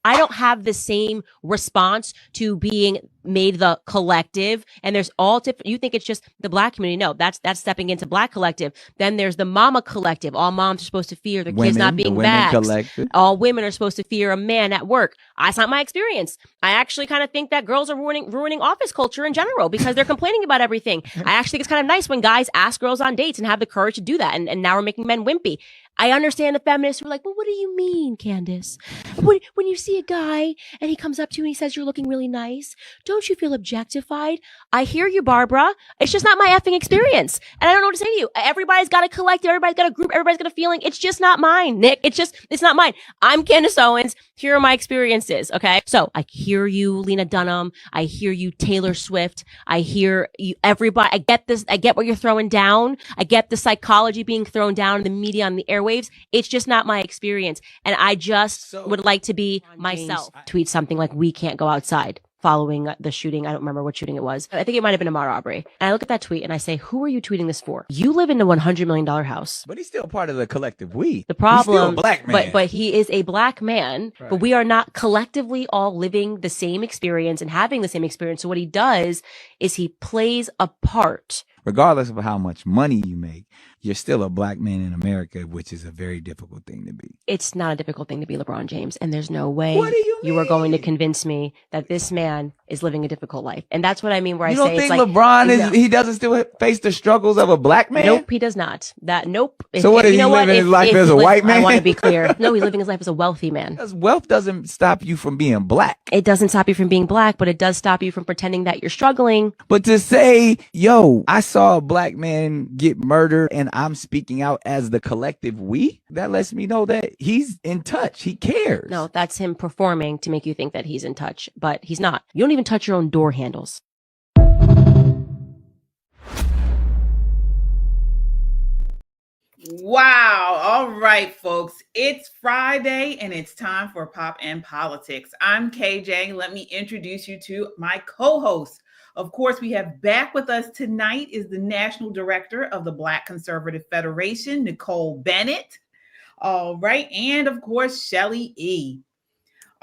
I don't have the same response to being made the collective. And there's all different. You think it's just the Black community. No, that's stepping into Black collective. Then there's the mama collective. All moms are supposed to fear their kids not being vaxxed. All women are supposed to fear a man at work. That's not my experience. I actually kind of think that girls are ruining office culture in general because they're complaining about everything. I actually think it's kind of nice when guys ask girls on dates and have the courage to do that. And now we're making men wimpy. I understand the feminists who are like, well, what do you mean, Candace? When you see a guy and he comes up to you and he says, you're looking really nice, don't you feel objectified? I hear you, Barbara. It's just not my effing experience. And I don't know what to say to you. Everybody's got a collective. Everybody's got a group. Everybody's got a feeling. It's just not mine, Nick. It's not mine. I'm Candace Owens. Here are my experiences. Okay. So I hear you, Lena Dunham. I hear you, Taylor Swift. I hear you, everybody. I get this. I get what you're throwing down. I get the psychology being thrown down in the media on the airwaves. It's just not my experience. And I just would like to be myself. Tweet something like, we can't go outside following the shooting. I don't remember what shooting it was. I think it might have been a robbery. And I look at that tweet and I say, who are you tweeting this for? You live in a $100 million house. But he's still part of the collective we. The problem, he's still a Black man. But he is a Black man, right. But we are not collectively all living the same experience and having the same experience. So what he does is he plays a part. Regardless of how much money you make, you're still a Black man in America, which is a very difficult thing to be. It's not a difficult thing to be LeBron James. And there's no way what do you mean? Are going to convince me that this man is living a difficult life. And that's what I mean where you I say don't think it's like, LeBron he doesn't still face the struggles of a Black man? Nope, he does not. Nope. So what, is he living his life as a white man? I want to be clear. No, he's living his life as a wealthy man. Because wealth doesn't stop you from being Black. It doesn't stop you from being Black, but it does stop you from pretending that you're struggling. But to say, yo, I saw a Black man get murdered and I'm speaking out as the collective we, that lets me know that he's in touch. He cares. No, that's him performing to make you think that he's in touch, but he's not. You don't even touch your own door handles. Wow. All right, folks. It's Friday and it's time for Pop and Politics. I'm KJ. Let me introduce you to my co-host. Of course, we have back with us tonight is the National Director of the Black Conservative Federation, Nicole Bennett. All right. And of course, Shelly E.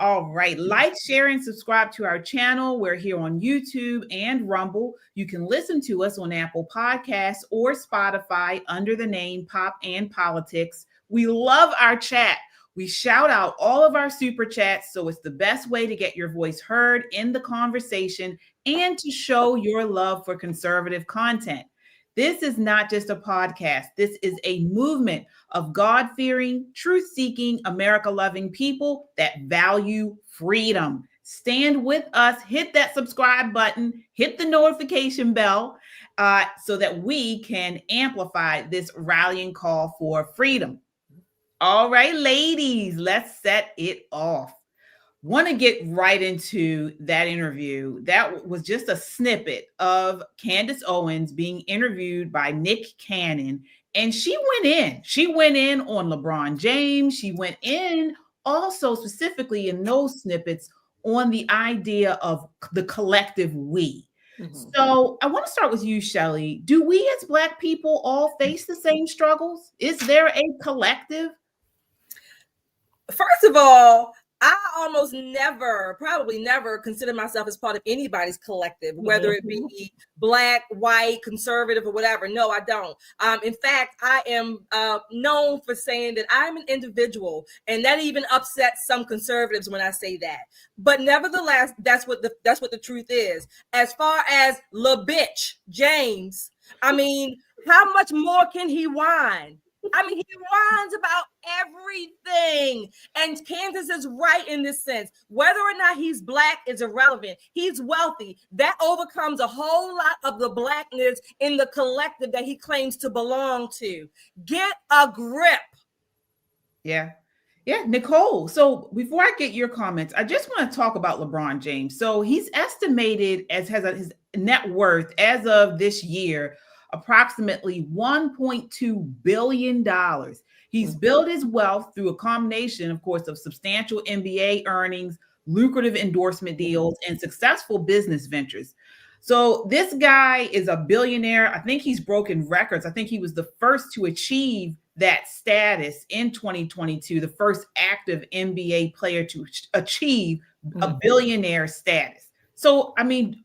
All right. Like, share, and subscribe to our channel. We're here on YouTube and Rumble. You can listen to us on Apple Podcasts or Spotify under the name Pop and Politics. We love our chat. We shout out all of our super chats, so it's the best way to get your voice heard in the conversation and to show your love for conservative content. This is not just a podcast. This is a movement of God-fearing, truth-seeking, America-loving people that value freedom. Stand with us, hit that subscribe button, hit the notification bell so that we can amplify this rallying call for freedom. All right, ladies, let's set it off. Want to get right into that interview. That was just a snippet of Candace Owens being interviewed by Nick Cannon. And she went in. She went in on LeBron James. She went in also specifically in those snippets on the idea of the collective we. Mm-hmm. So I want to start with you, Shelly. Do we as Black people all face the same struggles? Is there a collective? First of all, I almost probably never consider myself as part of anybody's collective, whether it be Black, white, conservative, or whatever. No, I don't. In fact, I am known for saying that I'm an individual, and that even upsets some conservatives when I say that. But nevertheless, that's what the truth is. As far as LeBitch James, I mean, how much more can he whine? I mean, he whines about everything. And Candace is right in this sense. Whether or not he's Black is irrelevant. He's wealthy. That overcomes a whole lot of the Blackness in the collective that he claims to belong to. Get a grip. Yeah. Yeah, Nicole. So before I get your comments, I just want to talk about LeBron James. So he's estimated his net worth as of this year approximately $1.2 billion. He's built his wealth through a combination, of course, of substantial NBA earnings, lucrative endorsement deals, and successful business ventures. So this guy is a billionaire. I think he's broken records. I think he was the first to achieve that status in 2022, the first active NBA player to achieve a billionaire status. So, I mean,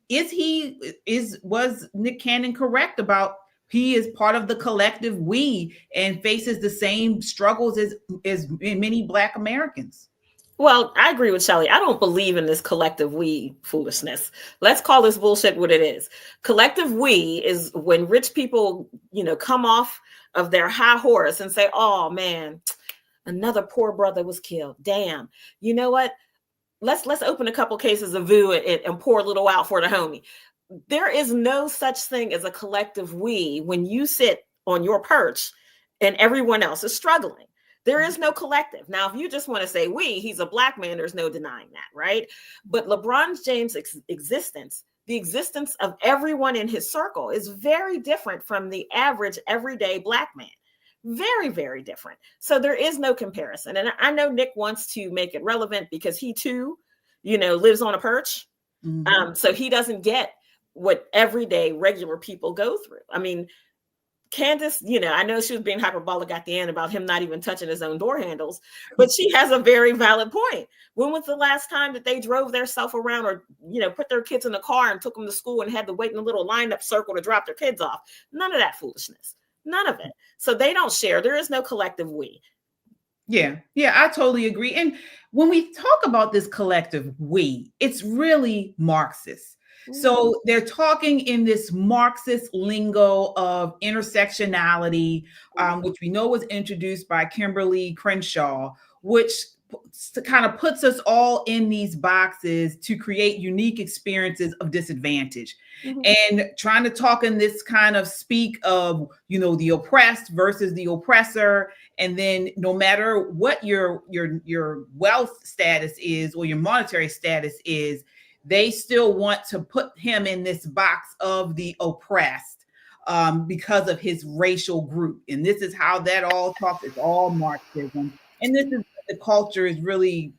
was Nick Cannon correct about he is part of the collective we and faces the same struggles as many Black Americans? Well, I agree with Shelley. I don't believe in this collective we foolishness. Let's call this bullshit what it is. Collective we is when rich people, come off of their high horse and say, oh man, another poor brother was killed. Damn. You know what? Let's open a couple cases of VU and pour a little out for the homie. There is no such thing as a collective we when you sit on your perch and everyone else is struggling. There is no collective. Now, if you just want to say we, he's a Black man, there's no denying that, right? But LeBron James' existence, the existence of everyone in his circle is very different from the average everyday Black man. Very, very different. So there is no comparison. And I know Nick wants to make it relevant because he too, lives on a perch. So he doesn't get what everyday regular people go through. I mean, Candace, I know she was being hyperbolic at the end about him not even touching his own door handles, but she has a very valid point. When was the last time that they drove themselves around or, put their kids in the car and took them to school and had to wait in a little lineup circle to drop their kids off? None of that foolishness. None of it. So they don't share. There is no collective we. Yeah, I totally agree. And when we talk about this collective we, it's really Marxist. So they're talking in this Marxist lingo of intersectionality, which we know was introduced by Kimberly Crenshaw, which kind of puts us all in these boxes to create unique experiences of disadvantage. And trying to talk in this kind of speak of, the oppressed versus the oppressor. And then no matter what your wealth status is or your monetary status is, they still want to put him in this box of the oppressed because of his racial group. And this is how that all talks. It's all Marxism. And this is the culture is really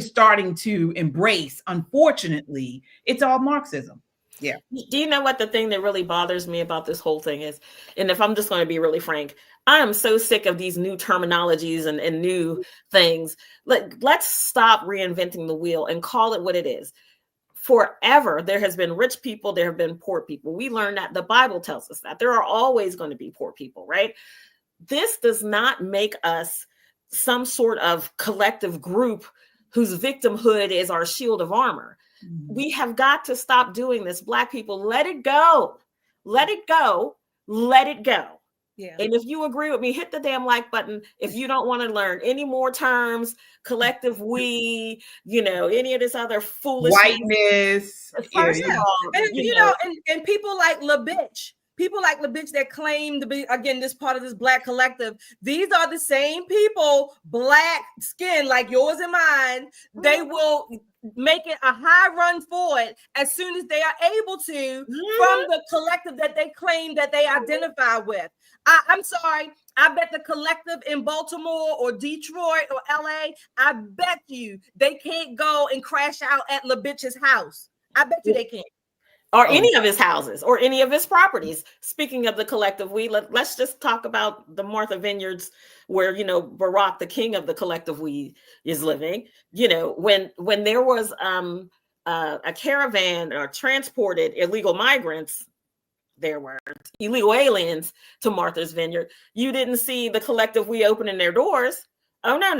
starting to embrace. Unfortunately, it's all Marxism. Yeah. Do you know what the thing that really bothers me about this whole thing is? And if I'm just going to be really frank, I am so sick of these new terminologies and new things. Let's stop reinventing the wheel and call it what it is. Forever, there has been rich people, there have been poor people. We learned that. The Bible tells us that. There are always going to be poor people, right? This does not make us some sort of collective group whose victimhood is our shield of armor. We have got to stop doing this. Black people, let it go. Let it go. Let it go. Yeah. And if you agree with me, hit the damn like button. If you don't want to learn any more terms, collective we, any of this other foolishness. Whiteness. First of all, and people like LaBitch. People like LaBitch that claim to be, again, this part of this Black collective. These are the same people, Black skin like yours and mine. They will make it a high run for it as soon as they are able to from the collective that they claim that they identify with. I'm sorry. I bet the collective in Baltimore or Detroit or LA, I bet you they can't go and crash out at LaBitch's house. I bet you they can't. Or any of his houses or any of his properties. Speaking of the collective we, let's just talk about the Martha Vineyards where, Barack, the king of the collective we, is living. When there was a caravan or transported illegal migrants, there were illegal aliens to Martha's Vineyard. You didn't see the collective we opening their doors. Oh, no.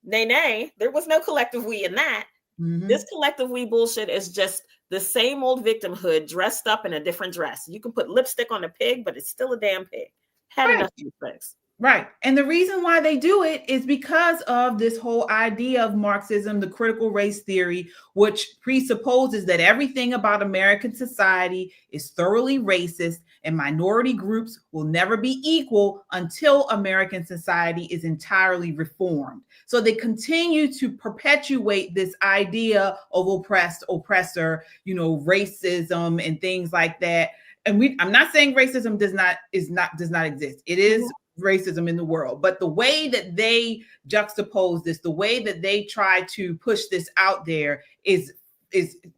Nay. There was no collective we in that. This collective we bullshit is just the same old victimhood dressed up in a different dress. You can put lipstick on a pig, but it's still a damn pig. Had enough of these things. Right. And the reason why they do it is because of this whole idea of Marxism, the critical race theory, which presupposes that everything about American society is thoroughly racist and minority groups will never be equal until American society is entirely reformed. So they continue to perpetuate this idea of oppressed, oppressor, racism and things like that. And I'm not saying racism does not exist. It is racism in the world, but the way that they juxtapose this, the way that they try to push this out there is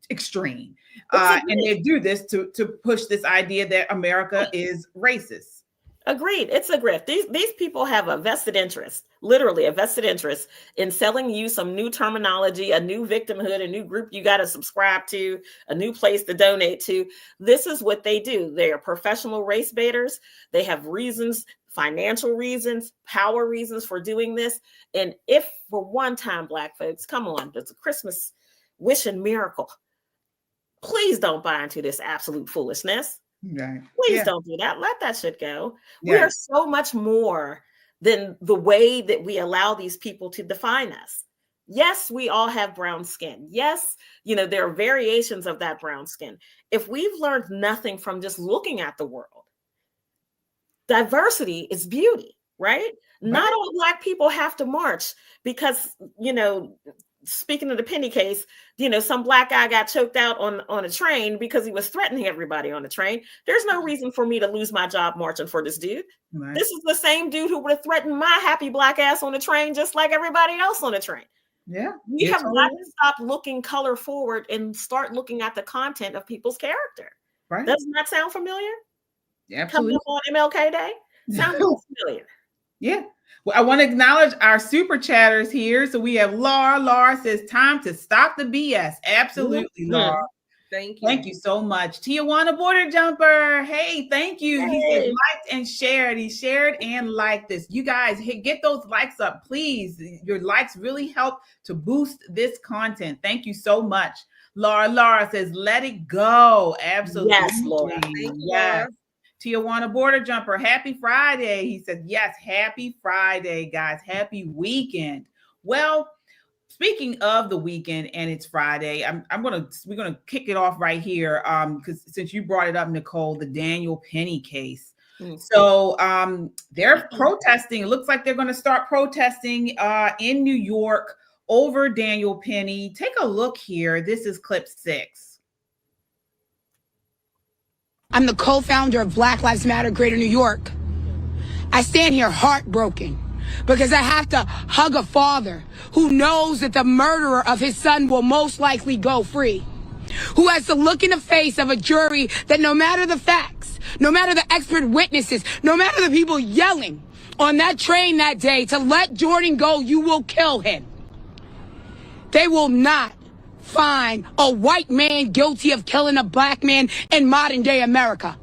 extreme. And they do this to push this idea that America is racist. Agreed. It's a grift. These people have a vested interest, literally a vested interest in selling you some new terminology, a new victimhood, a new group you got to subscribe to, a new place to donate to. This is what they do. They are professional race baiters. They have reasons, financial reasons, power reasons for doing this. And if for one time, Black folks, come on, it's a Christmas wish and miracle. Please don't buy into this absolute foolishness. Right. Please don't do that. Let that shit go. Yeah. We are so much more than the way that we allow these people to define us. Yes, we all have brown skin. Yes, there are variations of that brown skin. If we've learned nothing from just looking at the world, diversity is beauty, right? Not all Black people have to march because, speaking of the Penny case, some Black guy got choked out on a train because he was threatening everybody on the train. There's no reason for me to lose my job marching for this dude. Right. This is the same dude who would have threatened my happy Black ass on the train, just like everybody else on the train. Yeah. We have got to stop looking color forward and start looking at the content of people's character. Right. Doesn't that sound familiar? Yeah, absolutely. Coming up on MLK Day? Sounds familiar. Yeah. Well, I want to acknowledge our super chatters here. So we have Laura. Laura says, time to stop the BS. Absolutely, Laura. Thank you. Thank you so much. Tijuana Border Jumper. Hey, thank you. Hey. He said liked and shared. He shared and liked this. You guys, get those likes up, please. Your likes really help to boost this content. Thank you so much. Laura says, let it go. Absolutely. Yes, Laura. Thank you, Yes. Laura. Tijuana Border Jumper, happy Friday. He said, yes, happy Friday, guys. Happy weekend. Well, speaking of the weekend and it's Friday, we're gonna kick it off right here. Because since you brought it up, Nicole, the Daniel Penny case. So they're protesting. It looks like they're gonna start protesting in New York over Daniel Penny. Take a look here. This is clip 6. I'm the co-founder of Black Lives Matter Greater New York. I stand here heartbroken because I have to hug a father who knows that the murderer of his son will most likely go free, who has to look in the face of a jury that no matter the facts, no matter the expert witnesses, no matter the people yelling on that train that day to let Jordan go, you will kill him. They will not find a white man guilty of killing a Black man in modern day America.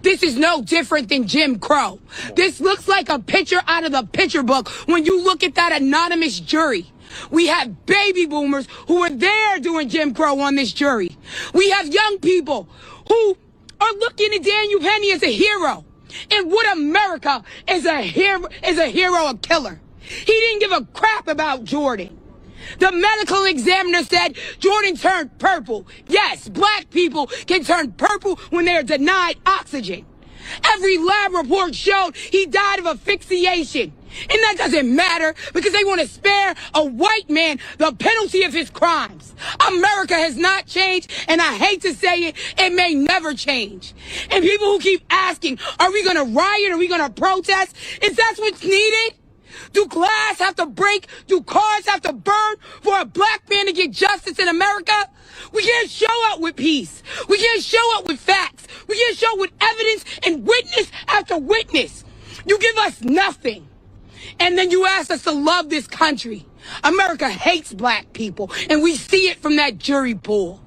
This is no different than Jim Crow. This looks like a picture out of the picture book when you look at that anonymous jury. We have baby boomers who were there during Jim Crow on this jury. We have young people who are looking at Daniel Penny as a hero. And what America is a hero, a killer. He didn't give a crap about Jordan. The medical examiner said Jordan turned purple. Yes, Black people can turn purple when they're denied oxygen. Every lab report showed he died of asphyxiation. And that doesn't matter because they want to spare a white man the penalty of his crimes. America has not changed, and I hate to say it, it may never change. And people who keep asking, are we going to riot? Are we going to protest? Is that what's needed? Do glass have to break? Do cars have to burn for a Black man to get justice in America? We can't show up with peace. We can't show up with facts. We can't show up with evidence and witness after witness. You give us nothing. And then you ask us to love this country. America hates Black people, and we see it from that jury pool.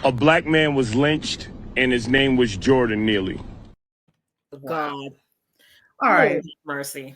A Black man was lynched, and his name was Jordan Neely. God. All right. Oh, mercy.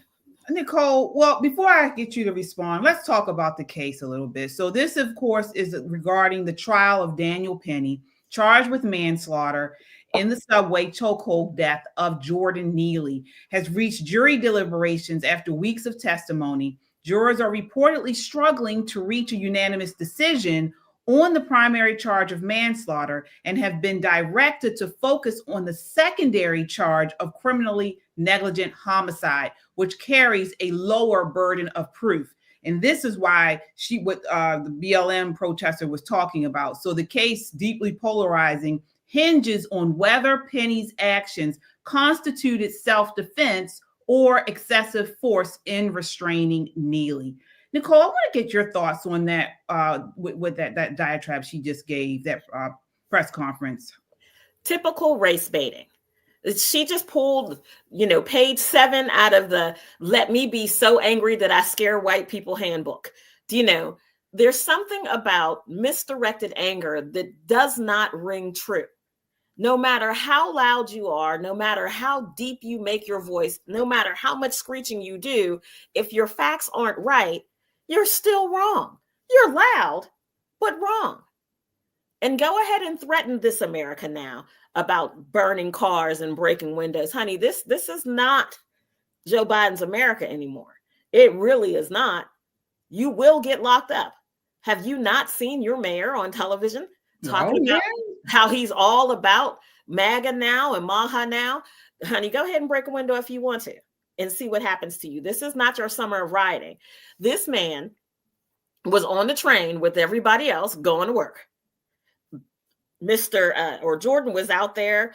Nicole, well, before I get you to respond, let's talk about the case a little bit. So this, of course, is regarding the trial of Daniel Penny, charged with manslaughter in the subway chokehold death of Jordan Neely, has reached jury deliberations after weeks of testimony. Jurors are reportedly struggling to reach a unanimous decision on the primary charge of manslaughter and have been directed to focus on the secondary charge of criminally negligent homicide, which carries a lower burden of proof. And this is why what the BLM protester was talking about. So the case, deeply polarizing, hinges on whether Penny's actions constituted self-defense or excessive force in restraining Neely. Nicole, I want to get your thoughts on that with that diatribe she just gave, that press conference. Typical race baiting. She just pulled, page 7 out of the "Let Me Be So Angry That I Scare White People" handbook. There's something about misdirected anger that does not ring true. No matter how loud you are, no matter how deep you make your voice, no matter how much screeching you do, if your facts aren't right, you're still wrong. You're loud, but wrong. And go ahead and threaten this America now about burning cars and breaking windows. Honey, this is not Joe Biden's America anymore. It really is not. You will get locked up. Have you not seen your mayor on television talking about how he's all about MAGA now and MAHA now? Honey, go ahead and break a window if you want to and see what happens to you. This is not your summer of riding. This man was on the train with everybody else going to work. Jordan was out there,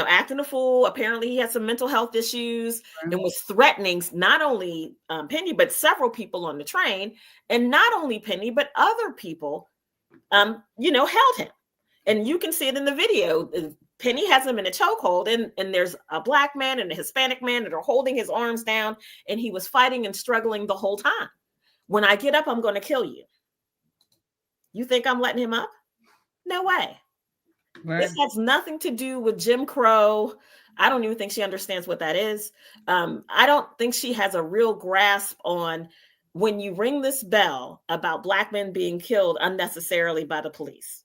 acting a fool. Apparently he had some mental health issues and was threatening not only Penny, but several people on the train. And not only Penny, but other people, held him. And you can see it in the video. Penny has him in a chokehold, and there's a Black man and a Hispanic man that are holding his arms down, and he was fighting and struggling the whole time. When I get up, I'm going to kill you. You think I'm letting him up? No way. Right. This has nothing to do with Jim Crow. I don't even think she understands what that is. I don't think she has a real grasp on when you ring this bell about Black men being killed unnecessarily by the police.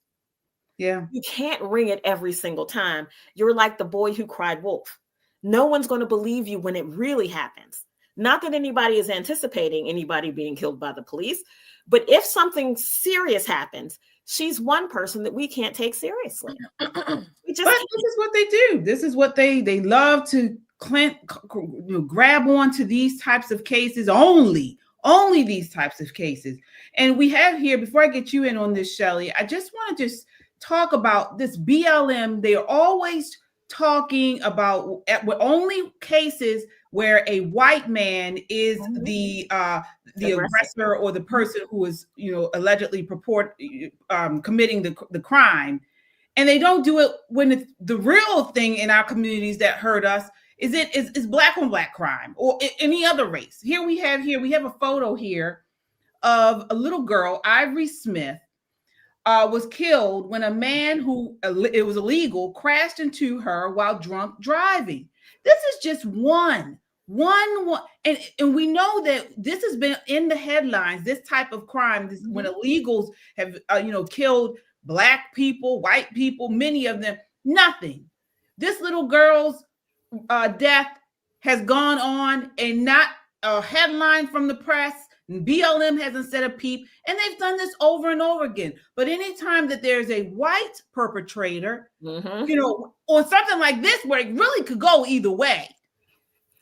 Yeah. You can't ring it every single time. You're like the boy who cried wolf. No one's going to believe you when it really happens. Not that anybody is anticipating anybody being killed by the police, but if something serious happens, she's one person that we can't take seriously. But this is what they do. This is what they love to grab onto these types of cases, only these types of cases. And we have here, before I get you in on this, Shelley, I just want to just talk about this BLM. They are always talking about only cases where a white man is the aggressor or the person who is, allegedly committing the crime. And they don't do it when it's the real thing in our communities that hurt us is Black on Black crime or any other race. We have a photo here of a little girl, Ivory Smith, was killed when a man who it was illegal crashed into her while drunk driving. This is just one, and we know that this has been in the headlines. This type of crime, when illegals have killed Black people, white people, many of them, nothing. This little girl's death has gone on and not a headline from the press. BLM hasn't said a peep, and they've done this over and over again. But anytime that there's a white perpetrator, on something like this, where it really could go either way,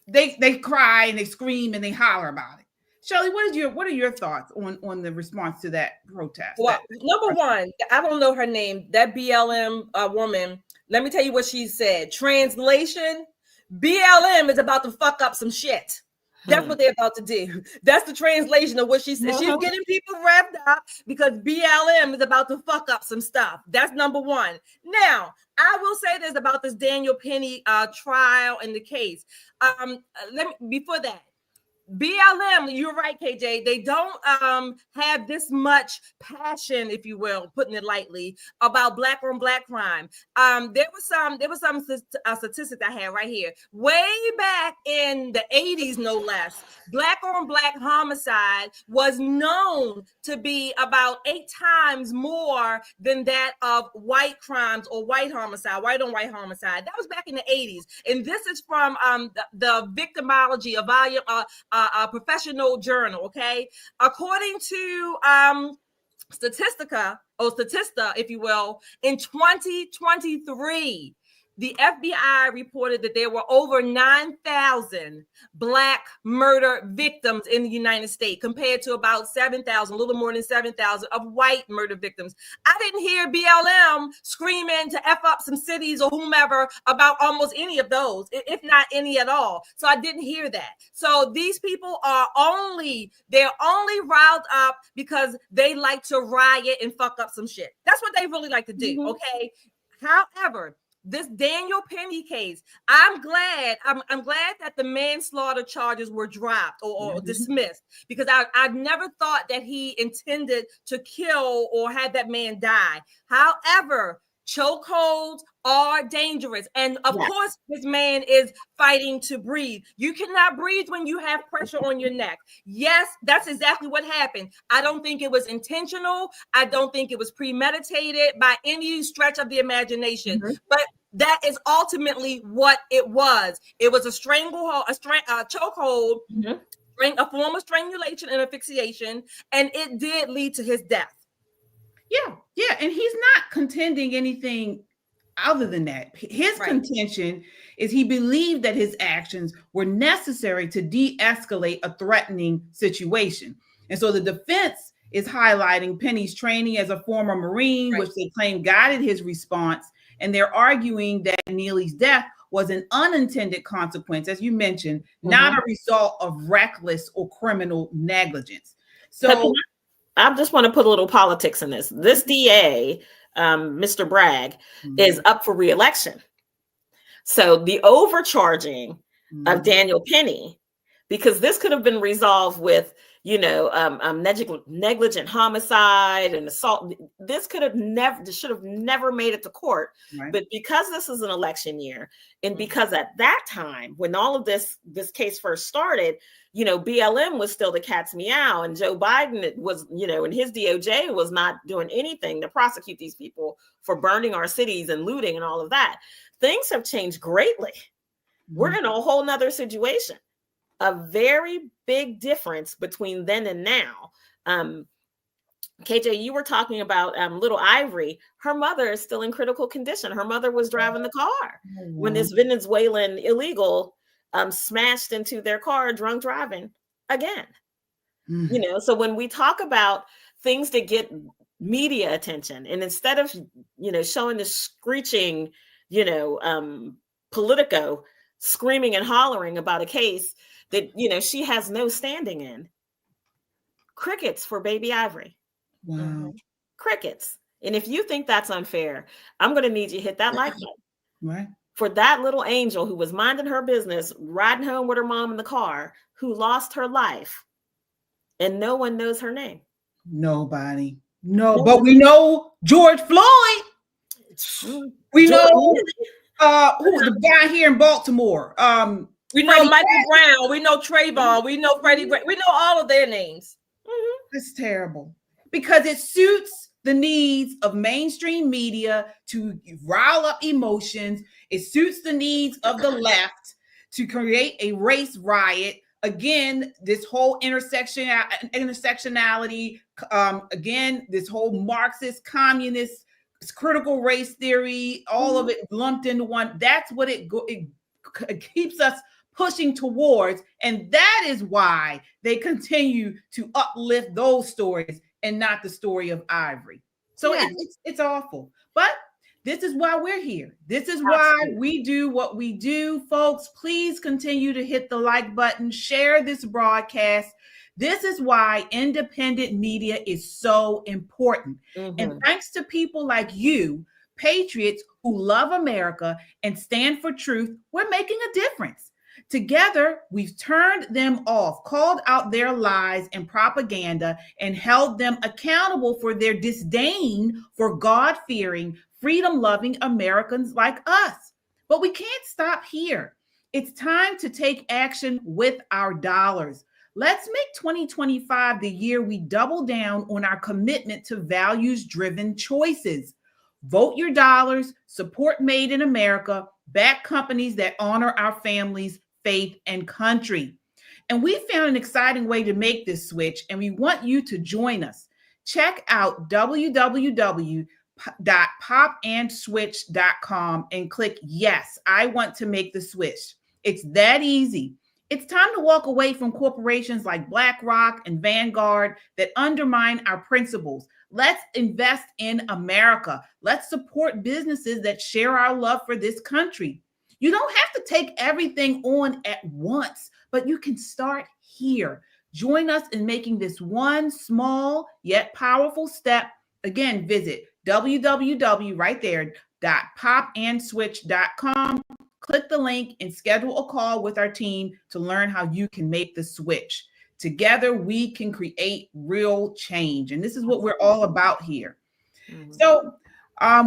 they cry and they scream and they holler about it. Shelley, what are your thoughts on the response to that protest? Well, number one, I don't know her name. That BLM woman. Let me tell you what she said. Translation: BLM is about to fuck up some shit. That's what they're about to do. That's the translation of what she said. She's getting people revved up because BLM is about to fuck up some stuff. That's number one. Now, I will say this about this Daniel Penny trial and the case. Before that, BLM, you're right, KJ. They don't have this much passion, if you will, putting it lightly, about Black on Black crime. There was some statistics I had right here. Way back in the 80s, no less, Black on Black homicide was known to be about 8 times more than that of white crimes or white homicide, white on white homicide. That was back in the 80s, and this is from the victimology, a professional journal. Okay, according to Statista, if you will, in 2023, the FBI reported that there were over 9,000 Black murder victims in the United States, compared to about 7,000, a little more than 7,000 of white murder victims. I didn't hear BLM screaming to F up some cities or whomever about almost any of those, if not any at all. So I didn't hear that. So these people they're only riled up because they like to riot and fuck up some shit. That's what they really like to do, okay? However, this Daniel Penny case, I'm glad that the manslaughter charges were dropped or dismissed, because I never thought that he intended to kill or had that man die. However, chokeholds are dangerous. And of course, this man is fighting to breathe. You cannot breathe when you have pressure on your neck. Yes, that's exactly what happened. I don't think it was intentional. I don't think it was premeditated by any stretch of the imagination. But that is ultimately what it was. It was a stranglehold, a chokehold, a form of strangulation and asphyxiation, and it did lead to his death. Yeah, and he's not contending anything other than that. His contention is he believed that his actions were necessary to de-escalate a threatening situation. And so the defense is highlighting Penny's training as a former Marine, which they claim guided his response. And they're arguing that Neely's death was an unintended consequence, as you mentioned, not a result of reckless or criminal negligence. So I just want to put a little politics in this. This DA, Mr. Bragg, is up for re-election. So the overcharging of Daniel Penny, because this could have been resolved with, negligent homicide and assault. This should have never made it to court. But because this is an election year, and because at that time, when all of this case first started, BLM was still the cat's meow, and Joe Biden was, and his DOJ was not doing anything to prosecute these people for burning our cities and looting and all of that. Things have changed greatly. We're in a whole nother situation. A very big difference between then and now. KJ, you were talking about little Ivory. Her mother is still in critical condition. Her mother was driving the car when this Venezuelan illegal smashed into their car, drunk driving again. So when we talk about things that get media attention, and instead of showing the screeching Politico screaming and hollering about a case that she has no standing in, crickets for baby Ivory. Crickets. And if you think that's unfair, I'm going to need you to hit that like button. For that little angel who was minding her business, riding home with her mom in the car, who lost her life, and no one knows her name. Nobody. No, but we know George Floyd. We know who's the guy here in Baltimore. We know Michael Brown. We know Trayvon. We know Freddie. We know all of their names. It's terrible because it suits the needs of mainstream media to rile up emotions. It suits the needs of the left to create a race riot. Again, this whole intersectionality. Again, this whole Marxist, communist, critical race theory. All of it lumped into one. That's what it keeps us pushing towards, and that is why they continue to uplift those stories and not the story of Ivory. So it's awful, but this is why we're here. This is why we do what we do, folks. Please continue to hit the like button, share this broadcast. This is why independent media is so important. And thanks to people like you, patriots who love America and stand for truth, we're making a difference. Together, we've turned them off, called out their lies and propaganda, and held them accountable for their disdain for God-fearing, freedom-loving Americans like us. But we can't stop here. It's time to take action with our dollars. Let's make 2025 the year we double down on our commitment to values-driven choices. Vote your dollars, support Made in America, back companies that honor our families, faith, and country. And we found an exciting way to make this switch, and we want you to join us. Check out www.popandswitch.com and click yes, I want to make the switch. It's that easy. It's time to walk away from corporations like BlackRock and Vanguard that undermine our principles. Let's invest in America. Let's support businesses that share our love for this country. You don't have to take everything on at once, but you can start here. Join us in making this one small yet powerful step. Again, visit www, right there, www.popandswitch.com. Click the link and schedule a call with our team to learn how you can make the switch. Together, we can create real change. And this is what we're all about here. So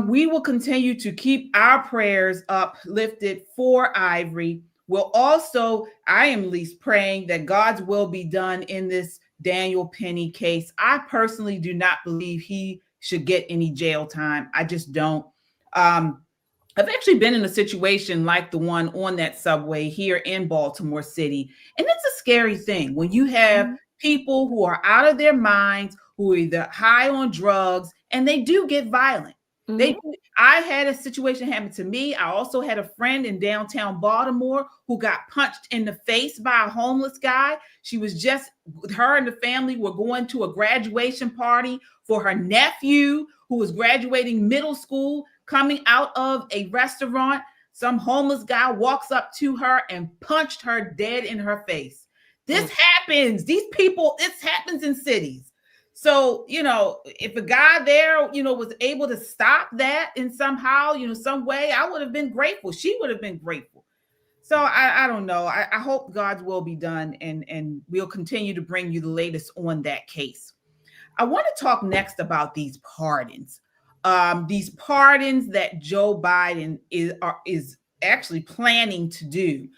we will continue to keep our prayers uplifted for Ivory. We'll also, I am at least praying that God's will be done in this Daniel Penny case. I personally do not believe he should get any jail time. I just don't. I've actually been in a situation like the one on that subway here in Baltimore City. And it's a scary thing when you have people who are out of their minds, who are either high on drugs, and they do get violent. I had a situation happen to me. I also had a friend in downtown Baltimore who got punched in the face by a homeless guy. She was her and the family were going to a graduation party for her nephew who was graduating middle school, coming out of a restaurant. Some homeless guy walks up to her and punched her dead in her face. This happens. These people, this happens in cities. So, if a guy there, was able to stop that in somehow, some way, I would have been grateful. She would have been grateful. So I don't know. I hope God's will be done, and we'll continue to bring you the latest on that case. I want to talk next about these pardons. These pardons that Joe Biden is actually planning to do.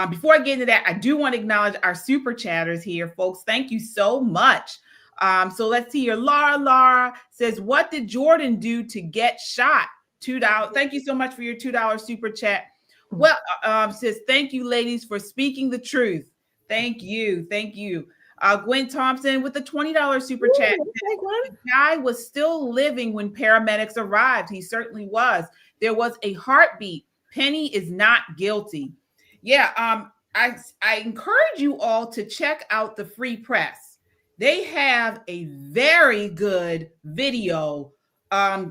Before I get into that, I do want to acknowledge our super chatters here, folks. Thank you so much. So let's see here. Laura says, what did Jordan do to get shot? $2. Thank you so much for your $2 super chat. Well, says, thank you, ladies, for speaking the truth. Thank you. Thank you. Gwen Thompson with the $20 super chat. The guy was still living when paramedics arrived. He certainly was. There was a heartbeat. Penny is not guilty. Yeah. I encourage you all to check out the Free Press. They have a very good video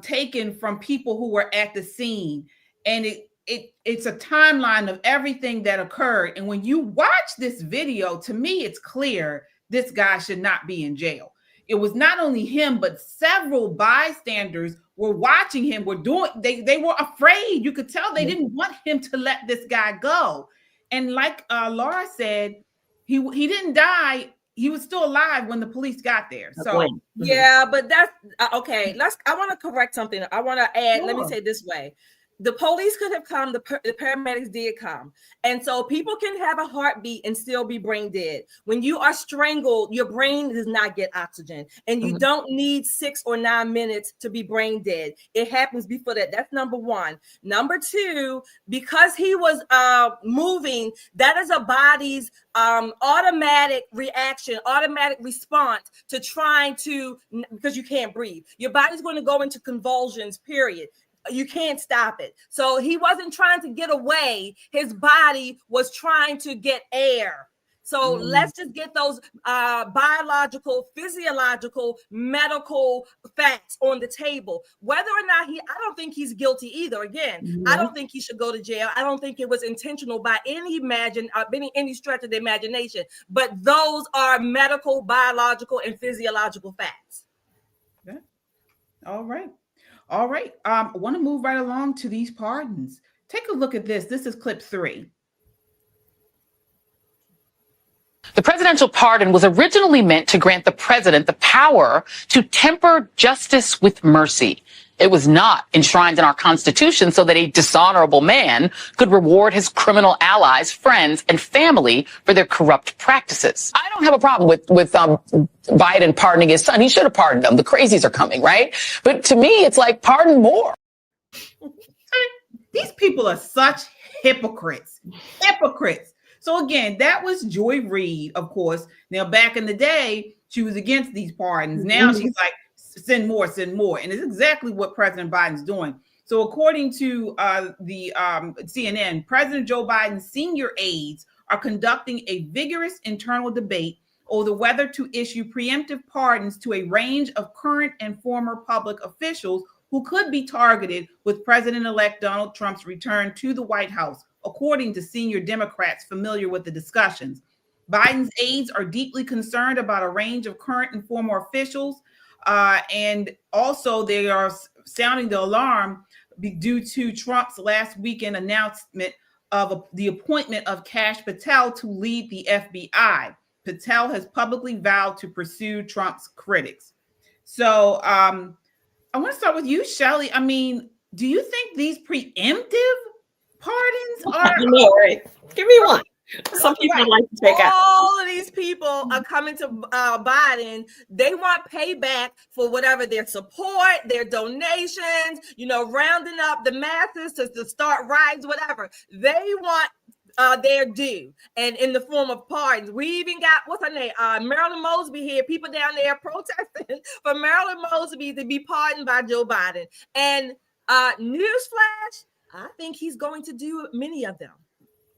taken from people who were at the scene. And it's a timeline of everything that occurred. And when you watch this video, to me, it's clear this guy should not be in jail. It was not only him, but several bystanders were watching him, they were afraid. You could tell they didn't want him to let this guy go. And like Laura said, he didn't die. He was still alive when the police got there. So yeah, but that's okay. I want to correct something. I want to add, Let me say it this way. The police could have come, the paramedics did come. And so people can have a heartbeat and still be brain dead. When you are strangled, your brain does not get oxygen. And you don't need 6 or 9 minutes to be brain dead. It happens before that. That's number one. Number two, because he was moving, that is a body's automatic reaction, automatic response to trying to, because you can't breathe. Your body's going to go into convulsions, period. You can't stop it. So he wasn't trying to get away. His body was trying to get air. So let's just get those biological, physiological, medical facts on the table. Whether or not I don't think he's guilty either. Again, I don't think he should go to jail. I don't think it was intentional by any stretch of the imagination. But those are medical, biological, and physiological facts. Okay. All right. I want to move right along to these pardons. Take a look at this. This is clip 3. The presidential pardon was originally meant to grant the president the power to temper justice with mercy. It was not enshrined in our Constitution so that a dishonorable man could reward his criminal allies, friends, and family for their corrupt practices. I don't have a problem with Biden pardoning his son. He should have pardoned him. The crazies are coming, right? But to me, it's like, pardon more. These people are such hypocrites. So again, that was Joy Reid, of course. Now, back in the day, she was against these pardons. Now she's like, send more. And it's exactly what President Biden's doing. So according to the CNN, President Joe Biden's senior aides are conducting a vigorous internal debate over whether to issue preemptive pardons to a range of current and former public officials who could be targeted with President-elect Donald Trump's return to the White House, according to senior Democrats familiar with the discussions. Biden's aides are deeply concerned about a range of current and former officials, and also they are sounding the alarm due to Trump's last weekend announcement of the appointment of Kash Patel to lead the FBI. Patel has publicly vowed to pursue Trump's critics. So I want to start with you, Shelley. I mean, do you think these preemptive pardons are? Right. Give me one. Some people like to take out. All of these people are coming to Biden. They want payback for whatever their support, their donations, rounding up the masses to start riots, whatever. They want their due, and in the form of pardons. We even got, what's her name? Marilyn Mosby here. People down there protesting for Marilyn Mosby to be pardoned by Joe Biden. And newsflash, I think he's going to do many of them.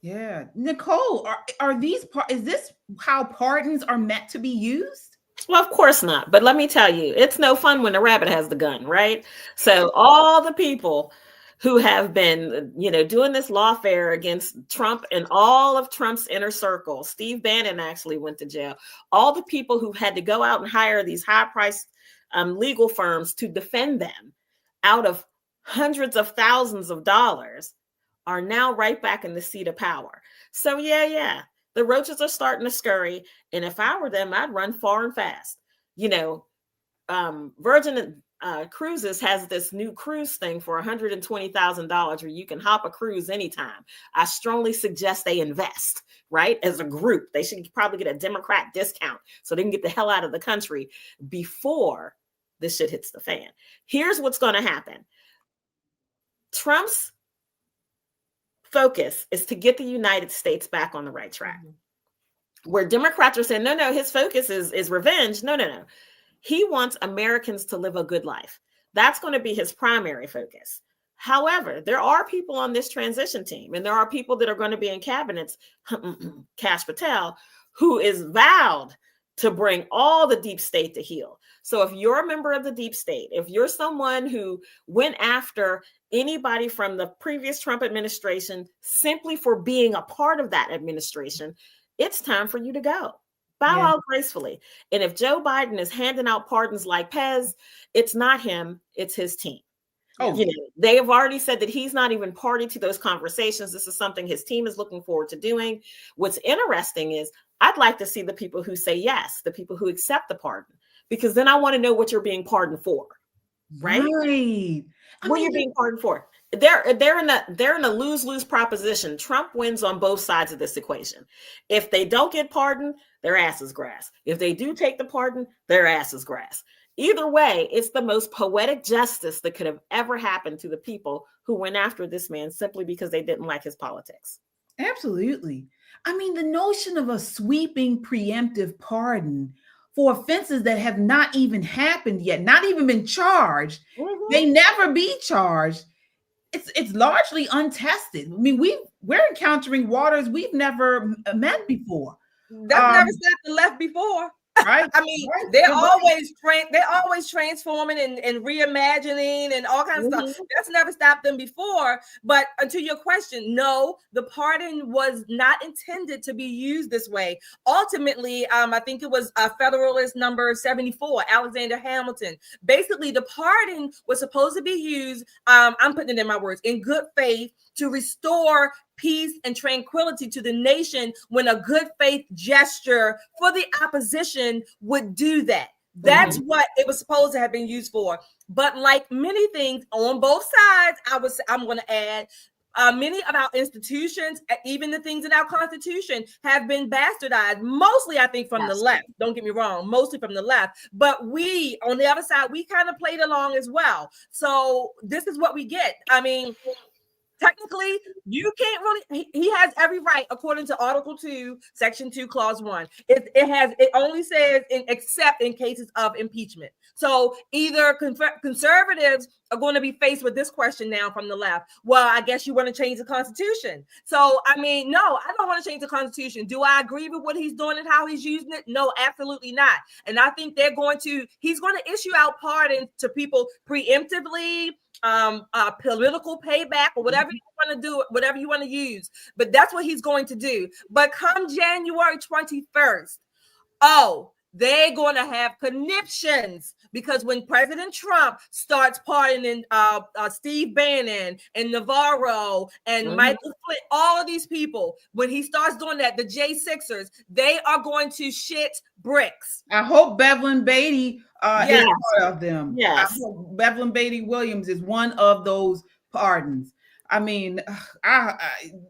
Yeah. Nicole, are these, is this how pardons are meant to be used? Well, of course not. But let me tell you, it's no fun when the rabbit has the gun, right? So all the people who have been, doing this lawfare against Trump and all of Trump's inner circle, Steve Bannon actually went to jail. All the people who had to go out and hire these high-priced legal firms to defend them out of hundreds of thousands of dollars are now right back in the seat of power. So yeah, the roaches are starting to scurry. And if I were them, I'd run far and fast. Virgin Cruises has this new cruise thing for $120,000 where you can hop a cruise anytime. I strongly suggest they invest, right? As a group, they should probably get a Democrat discount so they can get the hell out of the country before this shit hits the fan. Here's what's going to happen. Trump's focus is to get the United States back on the right track. Where Democrats are saying, no, his focus is revenge. No. He wants Americans to live a good life. That's going to be his primary focus. However, there are people on this transition team, and there are people that are going to be in cabinets, Kash Patel, who is vowed to bring all the deep state to heel. So if you're a member of the deep state, if you're someone who went after anybody from the previous Trump administration simply for being a part of that administration, it's time for you to go. Bow out gracefully. And if Joe Biden is handing out pardons like Pez, it's not him, it's his team. They have already said that he's not even party to those conversations. This is something his team is looking forward to doing. What's interesting is I'd like to see the people who say yes, the people who accept the pardon, because then I want to know what you're being pardoned for, right? What you're being pardoned for. They're in a lose-lose proposition. Trump wins on both sides of this equation. If they don't get pardoned, their ass is grass. If they do take the pardon, their ass is grass. Either way, it's the most poetic justice that could have ever happened to the people who went after this man simply because they didn't like his politics. Absolutely. I mean, the notion of a sweeping preemptive pardon for offenses that have not even happened yet, not even been charged, they never be charged. It's largely untested. I mean, we're encountering waters we've never met before. That's never stopped the left before. Right. I mean, they're always transforming and reimagining and all kinds of stuff. That's never stopped them before. But to your question, no, the pardon was not intended to be used this way. Ultimately, I think it was Federalist number 74, Alexander Hamilton. Basically, the pardon was supposed to be used, I'm putting it in my words, in good faith to restore peace and tranquility to the nation when a good faith gesture for the opposition would do that. That's what it was supposed to have been used for. But like many things on both sides, I'm going to add, many of our institutions, even the things in our Constitution, have been bastardized. Mostly, I think, from the left. Don't get me wrong, mostly from the left. But we, on the other side, we kind of played along as well. So this is what we get. I mean, technically, you can't really, he has every right, according to Article 2, Section 2, Clause 1. It only says except in cases of impeachment. So either conservatives are going to be faced with this question now from the left. Well, I guess you want to change the Constitution. So, I mean, no, I don't want to change the Constitution. Do I agree with what he's doing and how he's using it? No, absolutely not. And I think he's going to issue out pardons to people preemptively, political payback, or whatever you want to do, whatever you want to use. But that's what he's going to do. But come January 21st, they're going to have conniptions, because when President Trump starts pardoning Steve Bannon and Navarro and Michael Flynn, all of these people, when he starts doing that, the J6ers, they are going to shit bricks. I hope Bevelyn Beatty is part of them. Yes. I hope Bevelyn Beatty Williams is one of those pardons. I mean,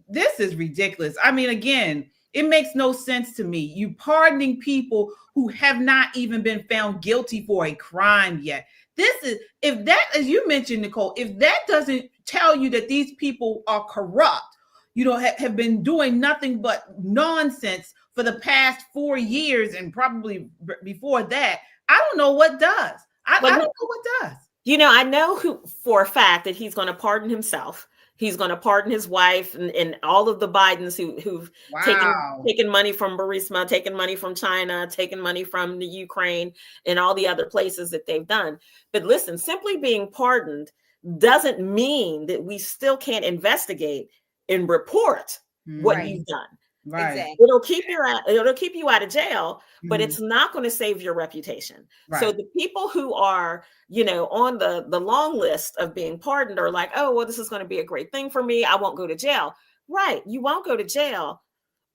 this is ridiculous. I mean, again, it makes no sense to me. You pardoning people who have not even been found guilty for a crime yet. This is, if that, as you mentioned, Nicole, if that doesn't tell you that these people are corrupt, you know, have been doing nothing but nonsense for the past 4 years and probably before that, I don't know what does. I don't know what does. You know, I know who for a fact that he's going to pardon himself. He's going to pardon his wife and all of the Bidens who've taken money from Burisma, taken money from China, taken money from the Ukraine, and all the other places that they've done. But listen, simply being pardoned doesn't mean that we still can't investigate and report what you've done. Right. Exactly. It'll keep you out of jail, but it's not going to save your reputation. Right. So the people who are, you know, on the long list of being pardoned are like, oh, well, this is going to be a great thing for me. I won't go to jail. Right. You won't go to jail,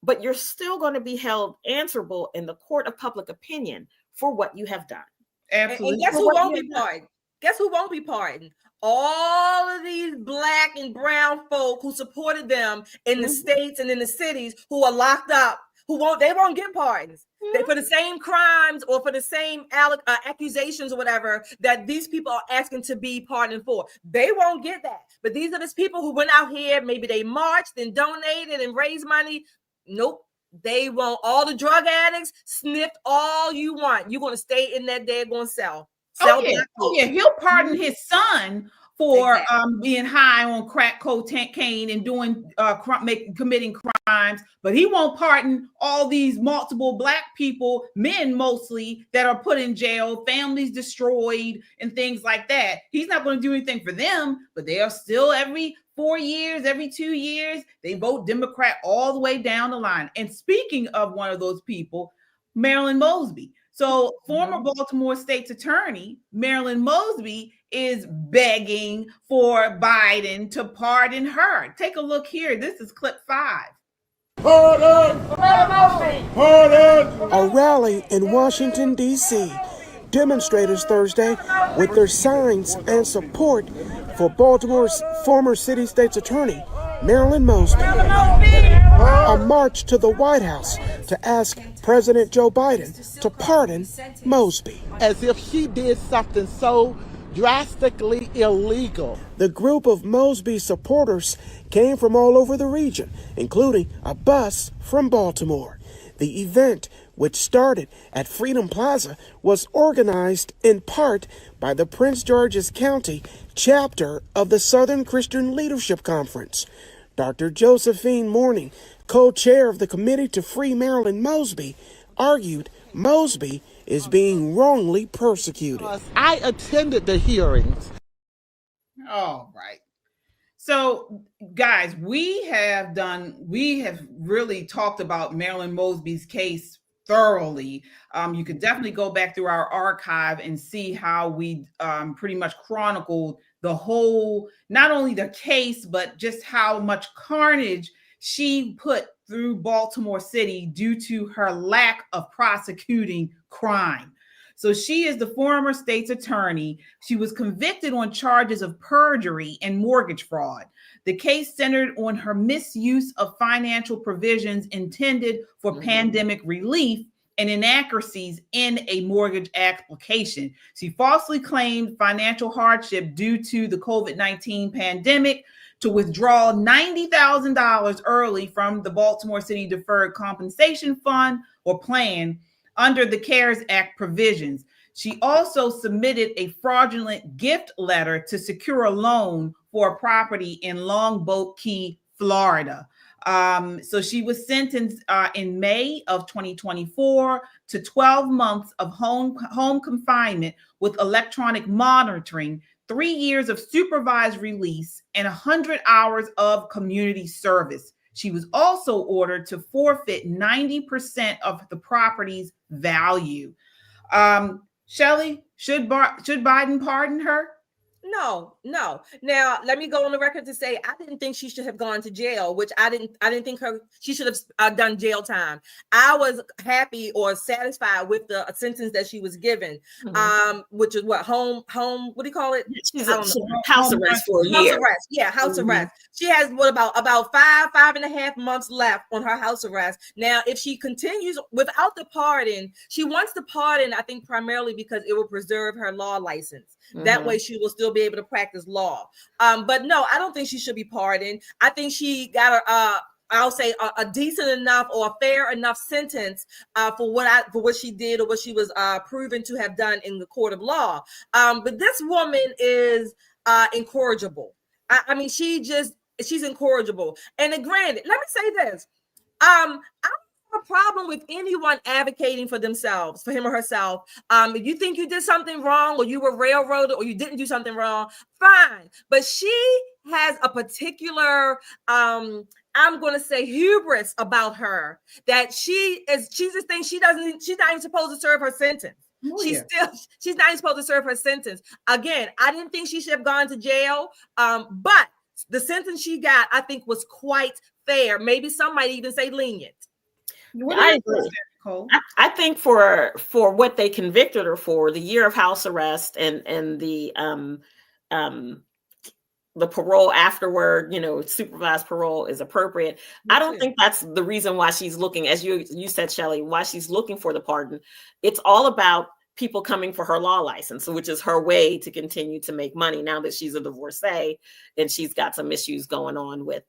but you're still going to be held answerable in the court of public opinion for what you have done. Absolutely. And guess who won't be pardoned? Guess who won't be pardoned? All of these Black and brown folk who supported them in the states and in the cities who are locked up, they won't get pardons. They, for the same crimes or for the same accusations or whatever that these people are asking to be pardoned for. They won't get that. But these are the people who went out here, maybe they marched and donated and raised money. Nope. They won't. All the drug addicts, sniffed all you want. You're going to stay in that daggone cell. Oh yeah. He'll pardon his son for being high on crack cocaine and doing committing crimes, but he won't pardon all these multiple Black people, men mostly, that are put in jail, families destroyed, and things like that. He's not going to do anything for them, but they are still every 4 years, every 2 years, they vote Democrat all the way down the line. And speaking of one of those people, Marilyn Mosby. So former Baltimore state's attorney, Marilyn Mosby, is begging for Biden to pardon her. Take a look here. This is clip 5. Pardon! Pardon! A rally in Washington, D.C. Demonstrators Thursday with their signs and support for Baltimore's former city state's attorney, Marilyn Mosby. A march to the White House to ask President Joe Biden to pardon Mosby. As if he did something so drastically illegal. The group of Mosby supporters came from all over the region, including a bus from Baltimore. The event, which started at Freedom Plaza, was organized in part by the Prince George's County chapter of the Southern Christian Leadership Conference. Dr. Josephine Mourning, co-chair of the Committee to Free Marilyn Mosby, argued Mosby is being wrongly persecuted. I attended the hearings. All right. So, guys, we have really talked about Marilyn Mosby's case thoroughly. You could definitely go back through our archive and see how we pretty much chronicled the whole, not only the case, but just how much carnage she put through Baltimore City due to her lack of prosecuting crime. So she is the former state's attorney. She was convicted on charges of perjury and mortgage fraud. The case centered on her misuse of financial provisions intended for pandemic relief and inaccuracies in a mortgage application. She falsely claimed financial hardship due to the COVID-19 pandemic to withdraw $90,000 early from the Baltimore City Deferred Compensation Fund or plan under the CARES Act provisions. She also submitted a fraudulent gift letter to secure a loan for a property in Longboat Key, Florida. So she was sentenced in May of 2024 to 12 months of home confinement with electronic monitoring, 3 years of supervised release, and 100 hours of community service. She was also ordered to forfeit 90% of the property's value. Shelley, should Biden pardon her? No. Now, let me go on the record to say I didn't think she should have gone to jail, which I didn't think she should have done jail time. I was happy or satisfied with the sentence that she was given, which is what home, what do you call it? She's house arrest for a year. House arrest. Yeah, house arrest. She has about 5.5 months left on her house arrest. Now, if she continues without the pardon, she wants the pardon, I think primarily because it will preserve her law license. That way she will still be able to practice law. But no, I don't think she should be pardoned. I think she got I'll say a decent enough or a fair enough sentence for what she did or what she was proven to have done in the court of law. But this woman is incorrigible. I mean, she's incorrigible. And granted, let me say this. I don't have a problem with anyone advocating for themselves, for him or herself. If you think you did something wrong or you were railroaded or you didn't do something wrong, fine. But she has a particular I'm going to say hubris about her that she's this thing she's not even supposed to serve her sentence. She's not even supposed to serve her sentence. Again, I didn't think she should have gone to jail, but the sentence she got, I think, was quite fair. Maybe some might even say lenient. I agree. I think for what they convicted her for, the year of house arrest and the parole afterward, supervised parole is appropriate. I don't think that's the reason why she's looking, as you said, Shelley, why she's looking for the pardon. It's all about people coming for her law license, which is her way to continue to make money now that she's a divorcee and she's got some issues going on with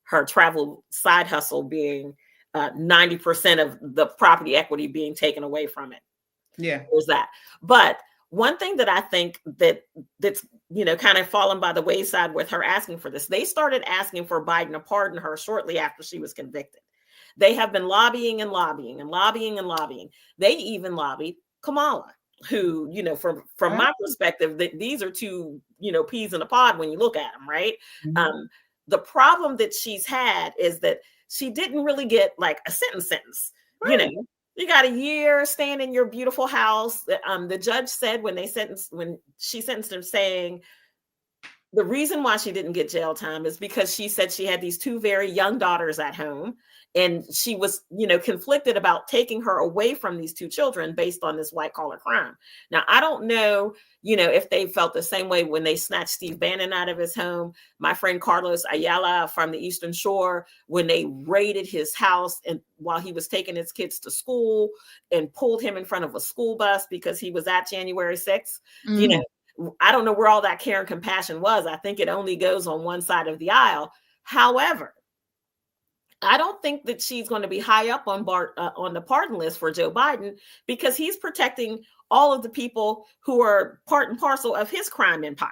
her travel side hustle being 90% of the property equity being taken away from it. Yeah. There's that. But one thing that I think that's kind of fallen by the wayside with her asking for this, they started asking for Biden to pardon her shortly after she was convicted. They have been lobbying and lobbying and lobbying and lobbying. They even lobbied Kamala, who, from my perspective, these are two, peas in a pod when you look at them, right? Mm-hmm. The problem that she's had is that she didn't really get like a sentence. Right. You got a year staying in your beautiful house. The judge said when she sentenced him, saying the reason why she didn't get jail time is because she said she had these two very young daughters at home. And she was, conflicted about taking her away from these two children based on this white collar crime. Now, I don't know, if they felt the same way when they snatched Steve Bannon out of his home. My friend Carlos Ayala from the Eastern Shore, when they raided his house and while he was taking his kids to school and pulled him in front of a school bus because he was at January 6th. Mm-hmm. I don't know where all that care and compassion was. I think it only goes on one side of the aisle. However, I don't think that she's going to be high up on the pardon list for Joe Biden because he's protecting all of the people who are part and parcel of his crime empire.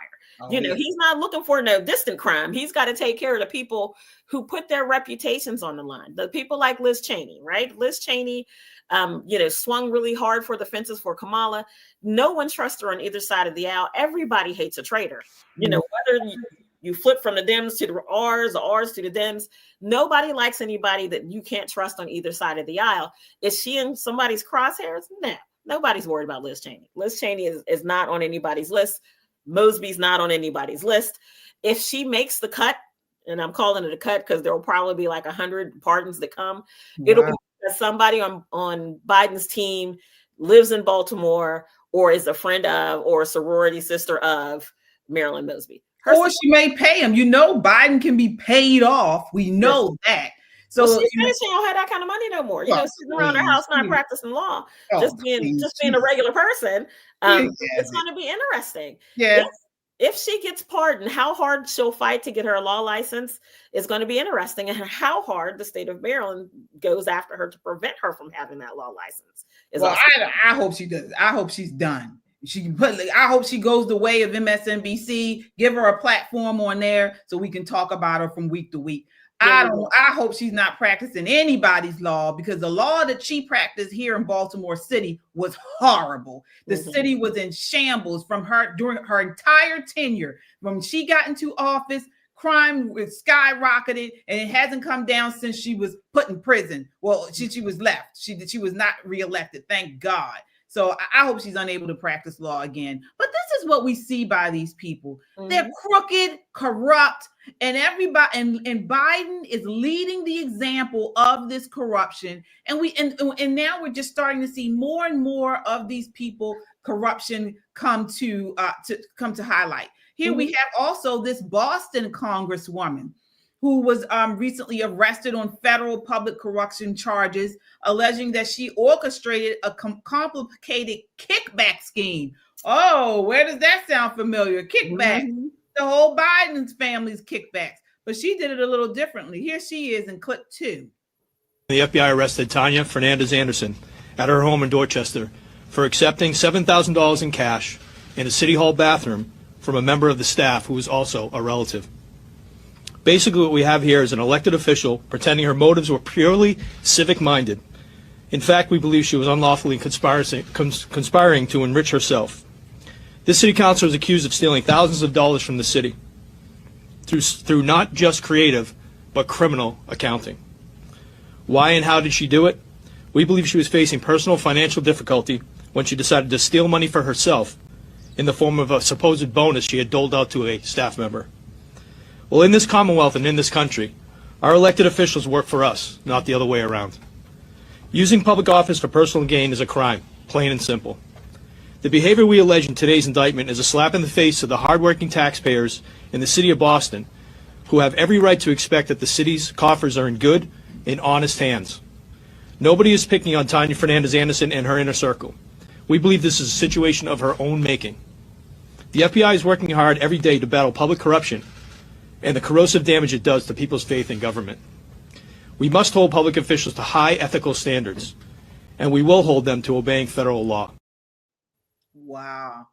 He's not looking for no distant crime. He's got to take care of the people who put their reputations on the line. The people like Liz Cheney, right? Liz Cheney, swung really hard for the fences for Kamala. No one trusts her on either side of the aisle. Everybody hates a traitor. Whether you flip from the Dems to the R's, the R's to the Dems. Nobody likes anybody that you can't trust on either side of the aisle. Is she in somebody's crosshairs? No, nobody's worried about Liz Cheney. Liz Cheney is not on anybody's list. Mosby's not on anybody's list. If she makes the cut, and I'm calling it a cut because there will probably be like 100 pardons that come, It'll be because somebody on Biden's team lives in Baltimore or is a friend of or a sorority sister of Marilyn Mosby. Or she may pay him. Biden can be paid off. We know that. So she don't have that kind of money no more. Sitting around her house not practicing law, just being a regular person. It's going to be interesting. Yeah. If she gets pardoned, how hard she'll fight to get her law license is going to be interesting, and how hard the state of Maryland goes after her to prevent her from having that law license. I hope she does. I hope she's done. I hope she goes the way of MSNBC. Give her a platform on there so we can talk about her from week to week. I hope she's not practicing anybody's law because the law that she practiced here in Baltimore City was horrible. The city was in shambles during her entire tenure. When she got into office, crime was skyrocketed, and it hasn't come down since she was put in prison. Well, she was left. She was not reelected, thank God. So I hope she's unable to practice law again. But this is what we see by these people. They're crooked, corrupt, and everybody and Biden is leading the example of this corruption. And now we're just starting to see more and more of these people corruption come to highlight. Here we have also this Boston Congresswoman who was recently arrested on federal public corruption charges, alleging that she orchestrated a complicated kickback scheme. Oh, where does that sound familiar? Kickback. The whole Biden's family's kickbacks. But she did it a little differently. Here she is in clip 2. The FBI arrested Tania Fernandes Anderson at her home in Dorchester for accepting $7,000 in cash in a city hall bathroom from a member of the staff who was also a relative. Basically, what we have here is an elected official pretending her motives were purely civic-minded. In fact, we believe she was unlawfully conspiring to enrich herself. This city councilor is accused of stealing thousands of dollars from the city through not just creative, but criminal accounting. Why and how did she do it? We believe she was facing personal financial difficulty when she decided to steal money for herself in the form of a supposed bonus she had doled out to a staff member. Well, in this Commonwealth and in this country, our elected officials work for us, not the other way around. Using public office for personal gain is a crime, plain and simple. The behavior we allege in today's indictment is a slap in the face to the hardworking taxpayers in the city of Boston who have every right to expect that the city's coffers are in good and honest hands. Nobody is picking on Tania Fernandes Anderson and her inner circle. We believe this is a situation of her own making. The FBI is working hard every day to battle public corruption and the corrosive damage it does to people's faith in government. We must hold public officials to high ethical standards, and we will hold them to obeying federal law. Wow.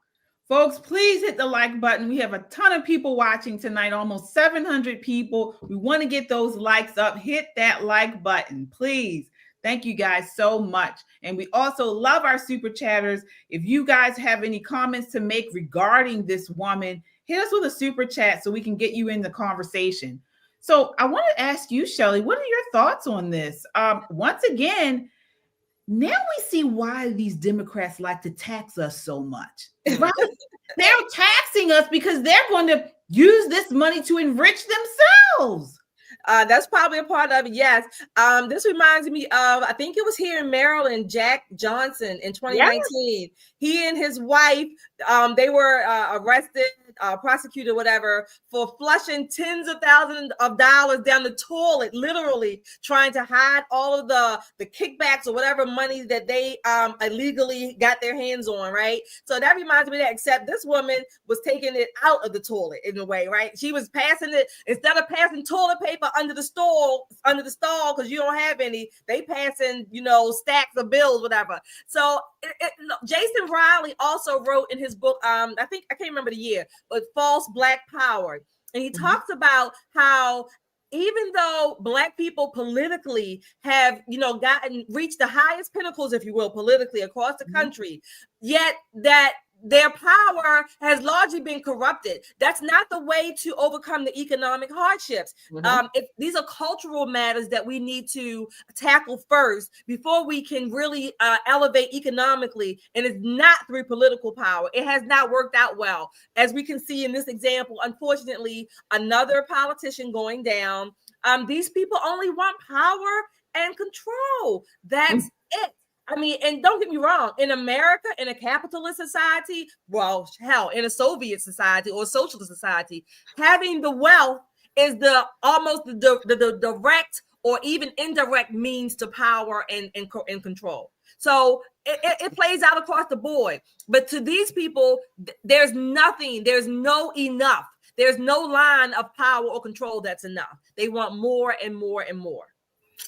Folks, please hit the like button. We have a ton of people watching tonight, almost 700 people. We want to get those likes up. Hit that like button, please. Thank you guys so much. And we also love our super chatters. If you guys have any comments to make regarding this woman, hit us with a super chat so we can get you in the conversation. So I want to ask you, Shelley, what are your thoughts on this? Once again, now we see why these Democrats like to tax us so much. Right? They're taxing us because they're going to use this money to enrich themselves. That's probably a part of it, yes. This reminds me of, I think it was here in Maryland, Jack Johnson in 2019. Yes. He and his wife, they were arrested, prosecutor, whatever, for flushing tens of thousands of dollars down the toilet, literally trying to hide all of the kickbacks or whatever money that they illegally got their hands on, right? So that reminds me of that, except this woman was taking it out of the toilet in a way, right? She was passing it, instead of passing toilet paper under the stall, because you don't have any, they passing, stacks of bills, whatever. So Jason Riley also wrote in his book, I can't remember the year, but False Black Power. And he talks about how even though Black people politically have, reached the highest pinnacles, if you will, politically across the country, yet that their power has largely been corrupted. That's not the way to overcome the economic hardships. These are cultural matters that we need to tackle first before we can really elevate economically. And it's not through political power. It has not worked out well. As we can see in this example, unfortunately, another politician going down. These people only want power and control. That's it. I mean, and don't get me wrong, in America, in a capitalist society, well, hell, in a Soviet society or socialist society, having the wealth is almost the direct or even indirect means to power and control. So it plays out across the board. But to these people, there's nothing, there's no enough. There's no line of power or control that's enough. They want more and more and more.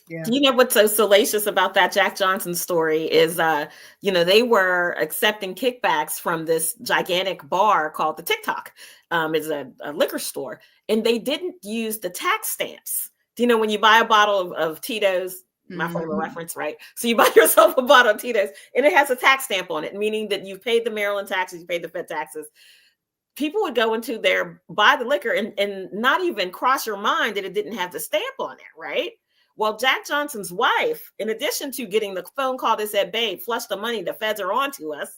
Yeah. You know what's so salacious about that Jack Johnson story is, they were accepting kickbacks from this gigantic bar called the TikTok. It's a liquor store, and they didn't use the tax stamps. When you buy a bottle of Tito's, my frame of reference, right? So you buy yourself a bottle of Tito's, and it has a tax stamp on it, meaning that you've paid the Maryland taxes, you paid the Fed taxes. people would go into there, buy the liquor, and not even cross your mind that it didn't have the stamp on it, right? Well, Jack Johnson's wife, in addition to getting the phone call that said, babe, flush the money, the feds are on to us,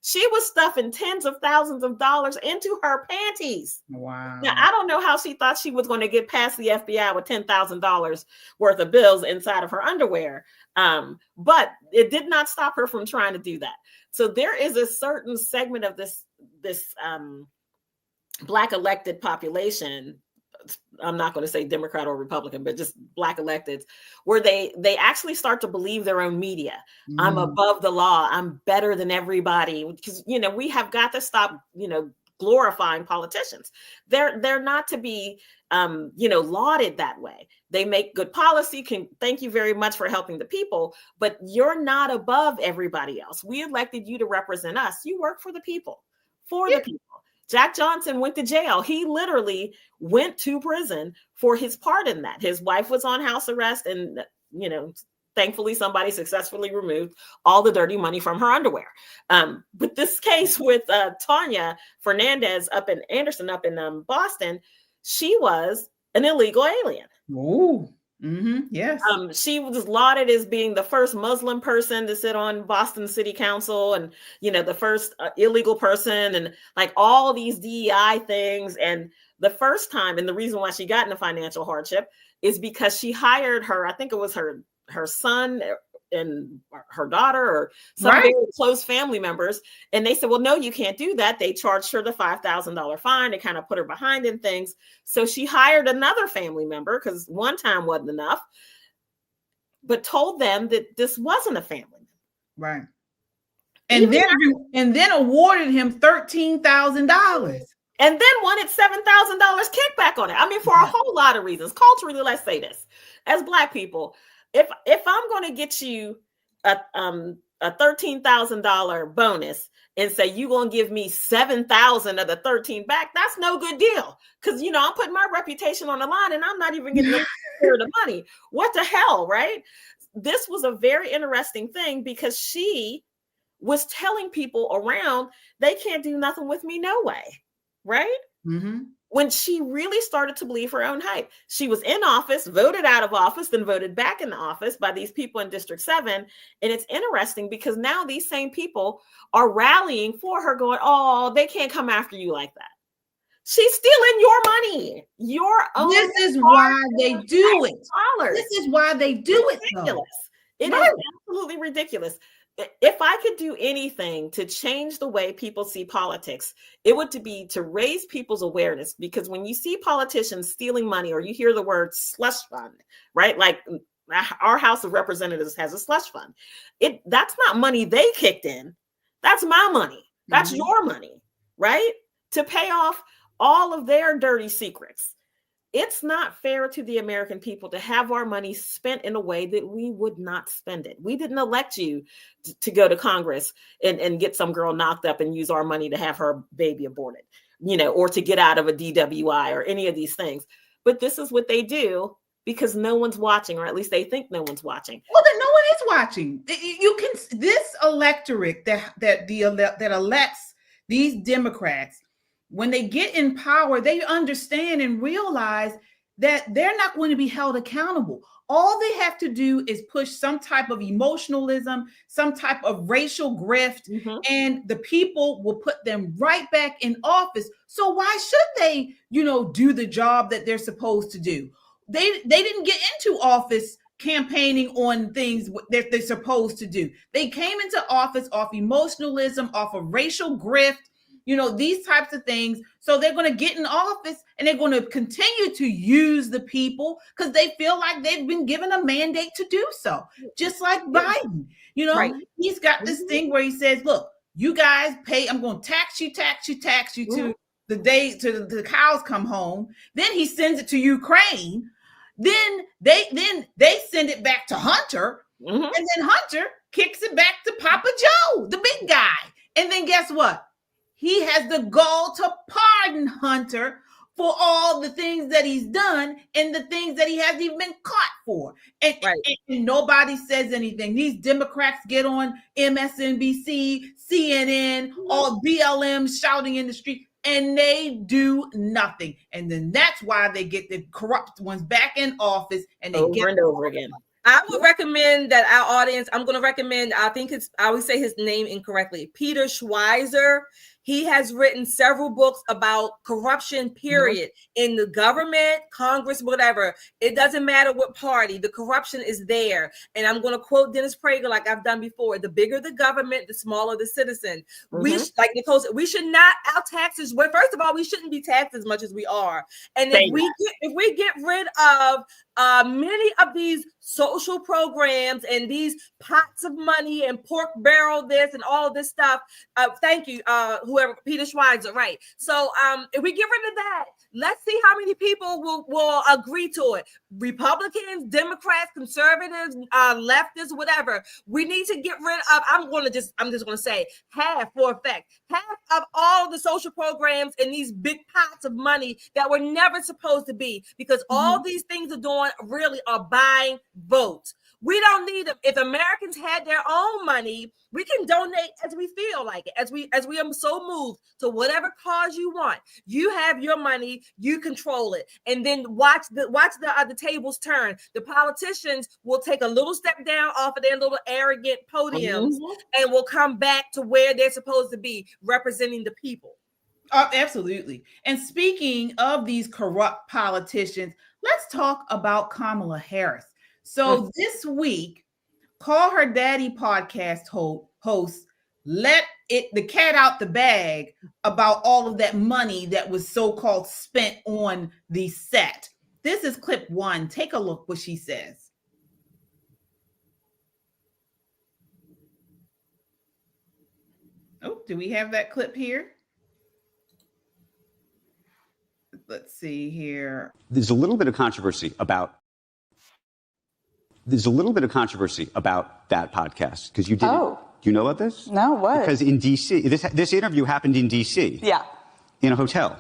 she was stuffing tens of thousands of dollars into her panties. Wow. Now, I don't know how she thought she was going to get past the FBI with $10,000 worth of bills inside of her underwear. But it did not stop her from trying to do that. So there is a certain segment of this Black elected population, I'm not going to say Democrat or Republican, but just Black electeds, where they actually start to believe their own media. I'm above the law. I'm better than everybody. Because, we have got to stop, glorifying politicians. They're not to be, lauded that way. They make good policy. Thank you very much for helping the people, but you're not above everybody else. We elected you to represent us. You work for the people, the people. Jack Johnson went to jail. He literally went to prison for his part in that. His wife was on house arrest, and, thankfully somebody successfully removed all the dirty money from her underwear. But this case with Tania Fernandes up in Anderson, up in Boston, she was an illegal alien. Ooh. Mm-hmm. Yes. She was lauded as being the first Muslim person to sit on Boston City Council, and the first illegal person, and like all these DEI things. And the first time, and the reason why she got into financial hardship is because she hired her, I think it was her son and her daughter, or some very close family members. And they said, well, no, you can't do that. They charged her the $5,000 fine to kind of put her behind in things. So she hired another family member, because one time wasn't enough, but told them that this wasn't a family. Right. And then awarded him $13,000. And then wanted $7,000 kickback on it. I mean, for a whole lot of reasons. Culturally, let's say this. As Black people, if I'm going to get you a $13,000 bonus and say you're going to give me $7,000 of the 13 back, that's no good deal. Because, I'm putting my reputation on the line and I'm not even getting the money. What the hell, right? This was a very interesting thing, because she was telling people around, they can't do nothing with me, no way, right? Mm-hmm. When she really started to believe her own hype. She was in office, voted out of office, then voted back in the office by these people in District 7. And it's interesting because now these same people are rallying for her, going, oh, they can't come after you like that. She's stealing your money. Your own. This is why they do it. This is why they do it. Ridiculous. It is absolutely ridiculous. If I could do anything to change the way people see politics, it would be to raise people's awareness. Because when you see politicians stealing money, or you hear the word slush fund, right? Like our House of Representatives has a slush fund. That's not money they kicked in. That's my money. That's your money, right? To pay off all of their dirty secrets. It's not fair to the American people to have our money spent in a way that we would not spend it. We didn't elect you to go to Congress and get some girl knocked up and use our money to have her baby aborted, or to get out of a DWI or any of these things. But this is what they do because no one's watching, or at least they think no one's watching. Well, then no one is watching. This electorate that elects these Democrats, when they get in power, they understand and realize that they're not going to be held accountable. All they have to do is push some type of emotionalism, some type of racial grift, and the people will put them right back in office. So why should they, do the job that they're supposed to do? They didn't get into office campaigning on things that they're supposed to do. They came into office off emotionalism, off of racial grift, these types of things. So they're going to get in office and they're going to continue to use the people because they feel like they've been given a mandate to do so. Just like Biden, he's got this thing where he says, look, you guys pay, I'm going to tax you to the day to the cows come home. Then he sends it to Ukraine. Then they send it back to Hunter. And then Hunter kicks it back to Papa Joe, the big guy. And then guess what? He has the gall to pardon Hunter for all the things that he's done and the things that he hasn't even been caught for. And nobody says anything. These Democrats get on MSNBC, CNN, all BLM shouting in the street. and they do nothing. And then that's why they get the corrupt ones back in office and they over and over again. I would recommend that our audience, I always say his name incorrectly, Peter Schweizer. He has written several books about corruption, period, in the government, Congress, whatever. It doesn't matter what party, the corruption is there. And I'm going to quote Dennis Prager like I've done before. The bigger the government, the smaller the citizen. Like Nicole said, we should not, our taxes, well, first of all, we shouldn't be taxed as much as we are. And if we get rid of many of these social programs and these pots of money and pork barrel this and all of this stuff. Thank you, whoever, Peter Schweizer, right? So if we get rid of that, let's see how many people will agree to it. Republicans, Democrats, conservatives, leftists, whatever. We need to get rid of, I'm just going to say half of all the social programs and these big pots of money that were never supposed to be, because all these things are doing really are buying votes. We don't need them. If Americans had their own money, we can donate as we feel like it, as we are so moved to whatever cause you want. You have your money, you control it, and then watch the tables turn. The politicians will take a little step down off of their little arrogant podiums and will come back to where they're supposed to be, representing the people. Oh, absolutely. And speaking of these corrupt politicians, let's talk about Kamala Harris. So this week, Call Her Daddy podcast host let the cat out the bag about all of that money that was so-called spent on the set. This is clip 1. Take a look what she says. Oh, do we have that clip here? Let's see here. There's a little bit of controversy about that podcast because you did. Oh. Do you know about this? No, what? Because in D.C., this interview happened in D.C. Yeah. In a hotel.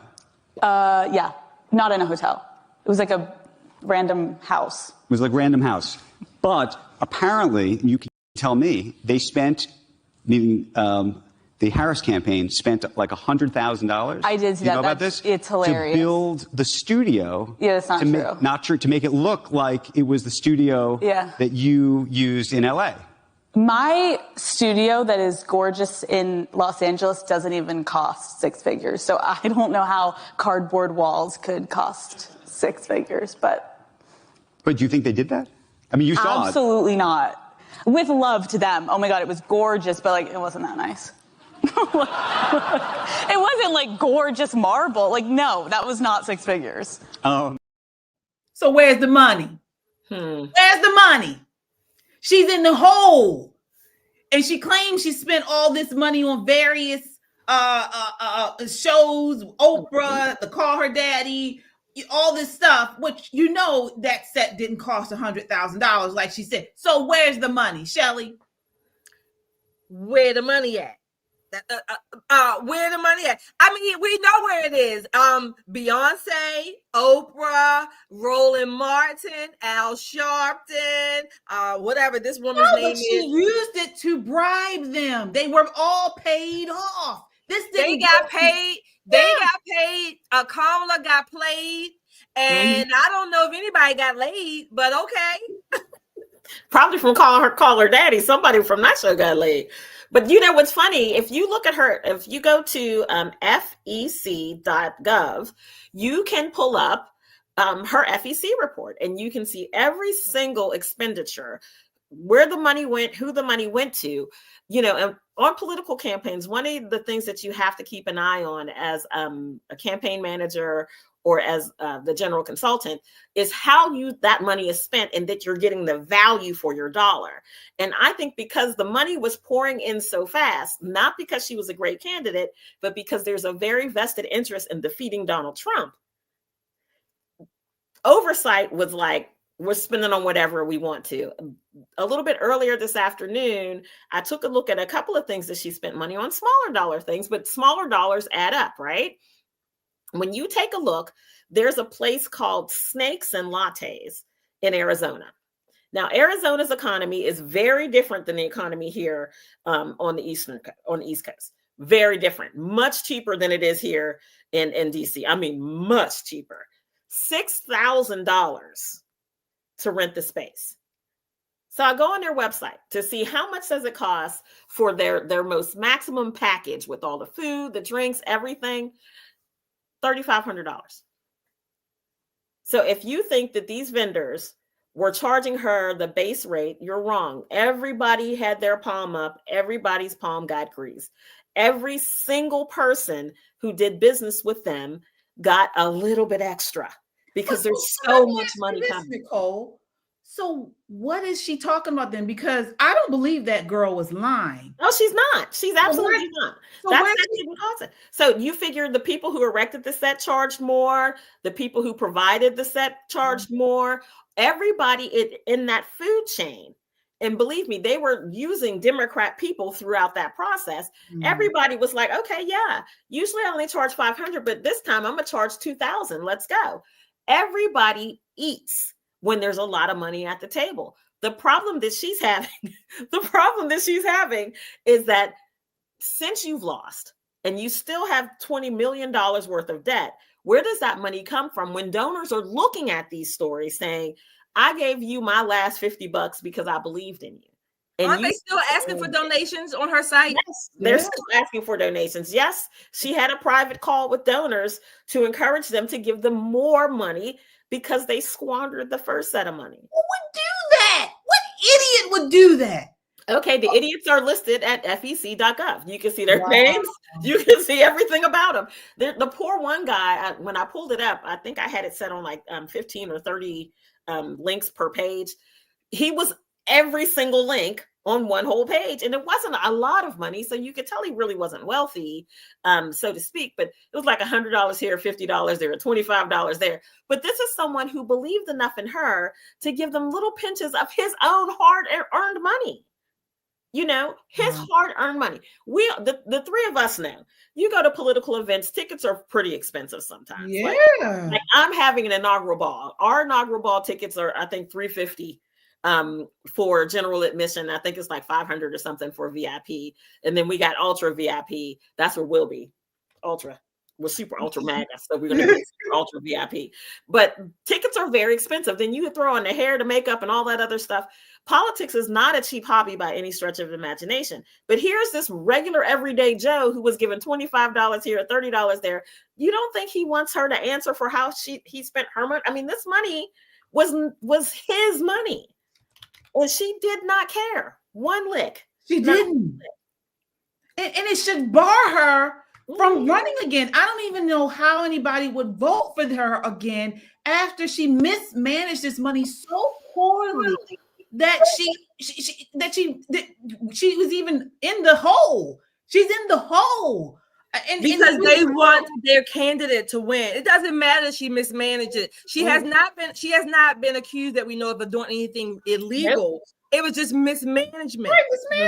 Yeah, not in a hotel. It was like a random house. It was like random house, but apparently, you can tell me they spent, the Harris campaign spent like $100,000. I did see that. You know about this? It's hilarious. To build the studio. Yeah, that's not true. To make it look like it was the studio that you used in LA. My studio that is gorgeous in Los Angeles doesn't even cost 6 figures. So I don't know how cardboard walls could cost 6 figures, but. But do you think they did that? I mean, you saw it. Absolutely not. With love to them. Oh my God, it was gorgeous, but like, it wasn't that nice. It wasn't like gorgeous marble. Like, no, that was not 6 figures. So where's the money? Where's the money? She's in the hole. And she claims she spent all this money on various shows, Oprah, the Call Her Daddy, all this stuff, which that set didn't cost $100,000, like she said. So where's the money, Shelly? Where the money at? Where the money at? I mean, we know where it is. Beyonce, Oprah, Roland Martin, Al Sharpton, whatever this woman's name is. She used it to bribe them. They were all paid off. They got paid. Kamala got played, and I don't know if anybody got laid, but okay. Probably from Call Her Daddy. Somebody from that show got laid. But you know what's funny? If you look at her, if you go to fec.gov, you can pull up her FEC report, and you can see every single expenditure, where the money went, who the money went to. And on political campaigns, one of the things that you have to keep an eye on as a campaign manager or as the general consultant is how that money is spent and that you're getting the value for your dollar. And I think because the money was pouring in so fast, not because she was a great candidate, but because there's a very vested interest in defeating Donald Trump. Oversight was like, we're spending on whatever we want to. A little bit earlier this afternoon, I took a look at a couple of things that she spent money on, smaller dollar things, but smaller dollars add up, right? When you take a look, there's a place called Snakes and Lattes in Arizona. Now, Arizona's economy is very different than the economy here on the East Coast. Very different, much cheaper than it is here in DC. I mean, much cheaper. $6,000 to rent the space. So I go on their website to see how much does it cost for their most maximum package with all the food, the drinks, everything, $3,500. So if you think that these vendors were charging her the base rate, you're wrong. Everybody had their palm up. Everybody's palm got greased. Every single person who did business with them got a little bit extra because there's so much money coming. Nicole. So what is she talking about then? Because I don't believe that girl was lying. No, she's not. She's absolutely not. So you figure the people who erected the set charged more, the people who provided the set charged more, everybody in that food chain. And believe me, they were using Democrat people throughout that process. Everybody was like, okay, yeah, usually I only charge $500, but this time I'm going to charge $2,000. Let's go. Everybody eats when there's a lot of money at the table. The problem that she's having, is that since you've lost and you still have $20 million worth of debt, where does that money come from when donors are looking at these stories saying, I gave you my last $50 because I believed in you. And aren't they still asking for donations on her site? Yes, they're still asking for donations. Yes, she had a private call with donors to encourage them to give them more money because they squandered the first set of money. Who would do that? What idiot would do that? Okay, the idiots are listed at fec.gov. You can see their names. You can see everything about them. The poor one guy, when I pulled it up, I think I had it set on like 15 or 30 links per page. He was every single link on one whole page, and it wasn't a lot of money, so you could tell he really wasn't wealthy, so to speak, but it was like $100 here, $50 there, $25 there. But this is someone who believed enough in her to give them little pinches of his own hard-earned money. You know, his hard-earned money. The three of us know, you go to political events, tickets are pretty expensive sometimes. Yeah. Like I'm having an inaugural ball. Our inaugural ball tickets are, I think, $350 for general admission. I think it's like $500 or something for VIP. And then we got ultra VIP. That's where we'll be. Ultra. We're super ultra mega. So we're going to be ultra VIP. But tickets are very expensive. Then you throw in the hair, the makeup, and all that other stuff. Politics is not a cheap hobby by any stretch of imagination. But here's this regular everyday Joe who was given $25 here, $30 there. You don't think he wants her to answer for how he spent her money? I mean, this money was his money. And she did not care one lick. She didn't. And it should bar her from running again. I don't even know how anybody would vote for her again after she mismanaged this money so poorly that she was even in the hole. She's in the hole. Because they want their candidate to win. It doesn't matter if she mismanaged it. She has not been accused that we know of doing anything illegal. It was just mismanagement.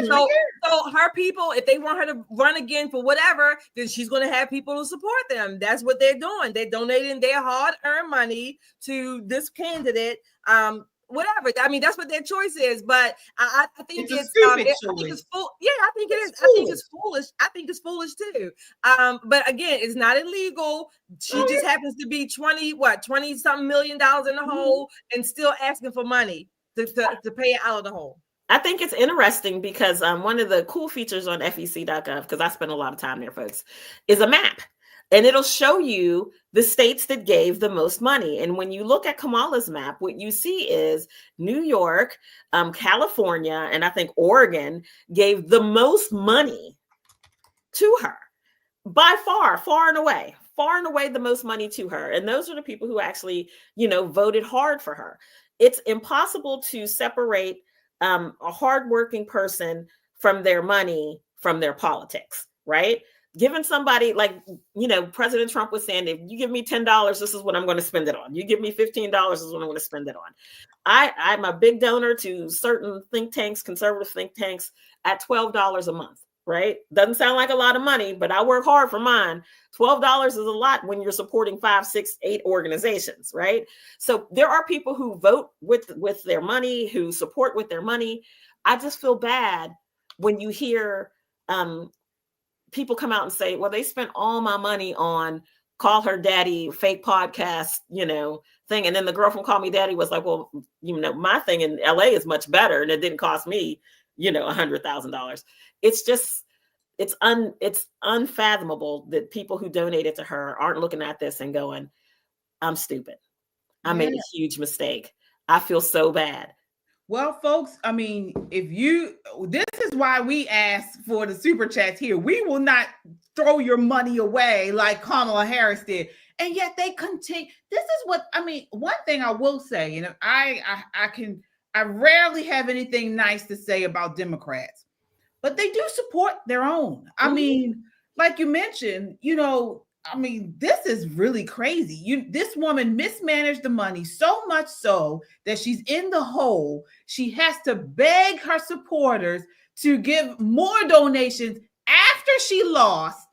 So her people, if they want her to run again for whatever, then she's going to have people to support them. That's what they're doing. They're donating their hard-earned money to this candidate. Whatever. I mean, that's what their choice is. But I think it's full. Yeah, I think it is. I think it's foolish. I think it's foolish too. But again, it's not illegal. She just happens to be 20-something million in the hole and still asking for money to pay it out of the hole. I think it's interesting because one of the cool features on fec.gov, because I spend a lot of time there, folks, is a map. And it'll show you the states that gave the most money. And when you look at Kamala's map, what you see is New York, California, and I think Oregon gave the most money to her by far and away the most money to her. And those are the people who actually, voted hard for her. It's impossible to separate a hardworking person from their money, from their politics, right? Giving somebody like, President Trump was saying, if you give me $10, this is what I'm going to spend it on. You give me $15, this is what I'm going to spend it on. I'm a big donor to certain think tanks, conservative think tanks, at $12 a month, right? Doesn't sound like a lot of money, but I work hard for mine. $12 is a lot when you're supporting 5, 6, 8 organizations, right? So there are people who vote with their money, who support with their money. I just feel bad when you hear people come out and say, well, they spent all my money on Call Her Daddy, fake podcast, thing. And then the girl from Call Me Daddy was like, well, my thing in LA is much better. And it didn't cost me, $100,000. It's just, it's unfathomable that people who donated to her aren't looking at this and going, I'm stupid. I made a huge mistake. I feel so bad. Well, folks, I mean, this is why we ask for the super chats here. We will not throw your money away like Kamala Harris did. And yet they continue. This is what, I mean, one thing I will say, and I rarely have anything nice to say about Democrats, but they do support their own. I mean, like you mentioned, this is really crazy. This woman mismanaged the money so much so that she's in the hole. She has to beg her supporters to give more donations after she lost.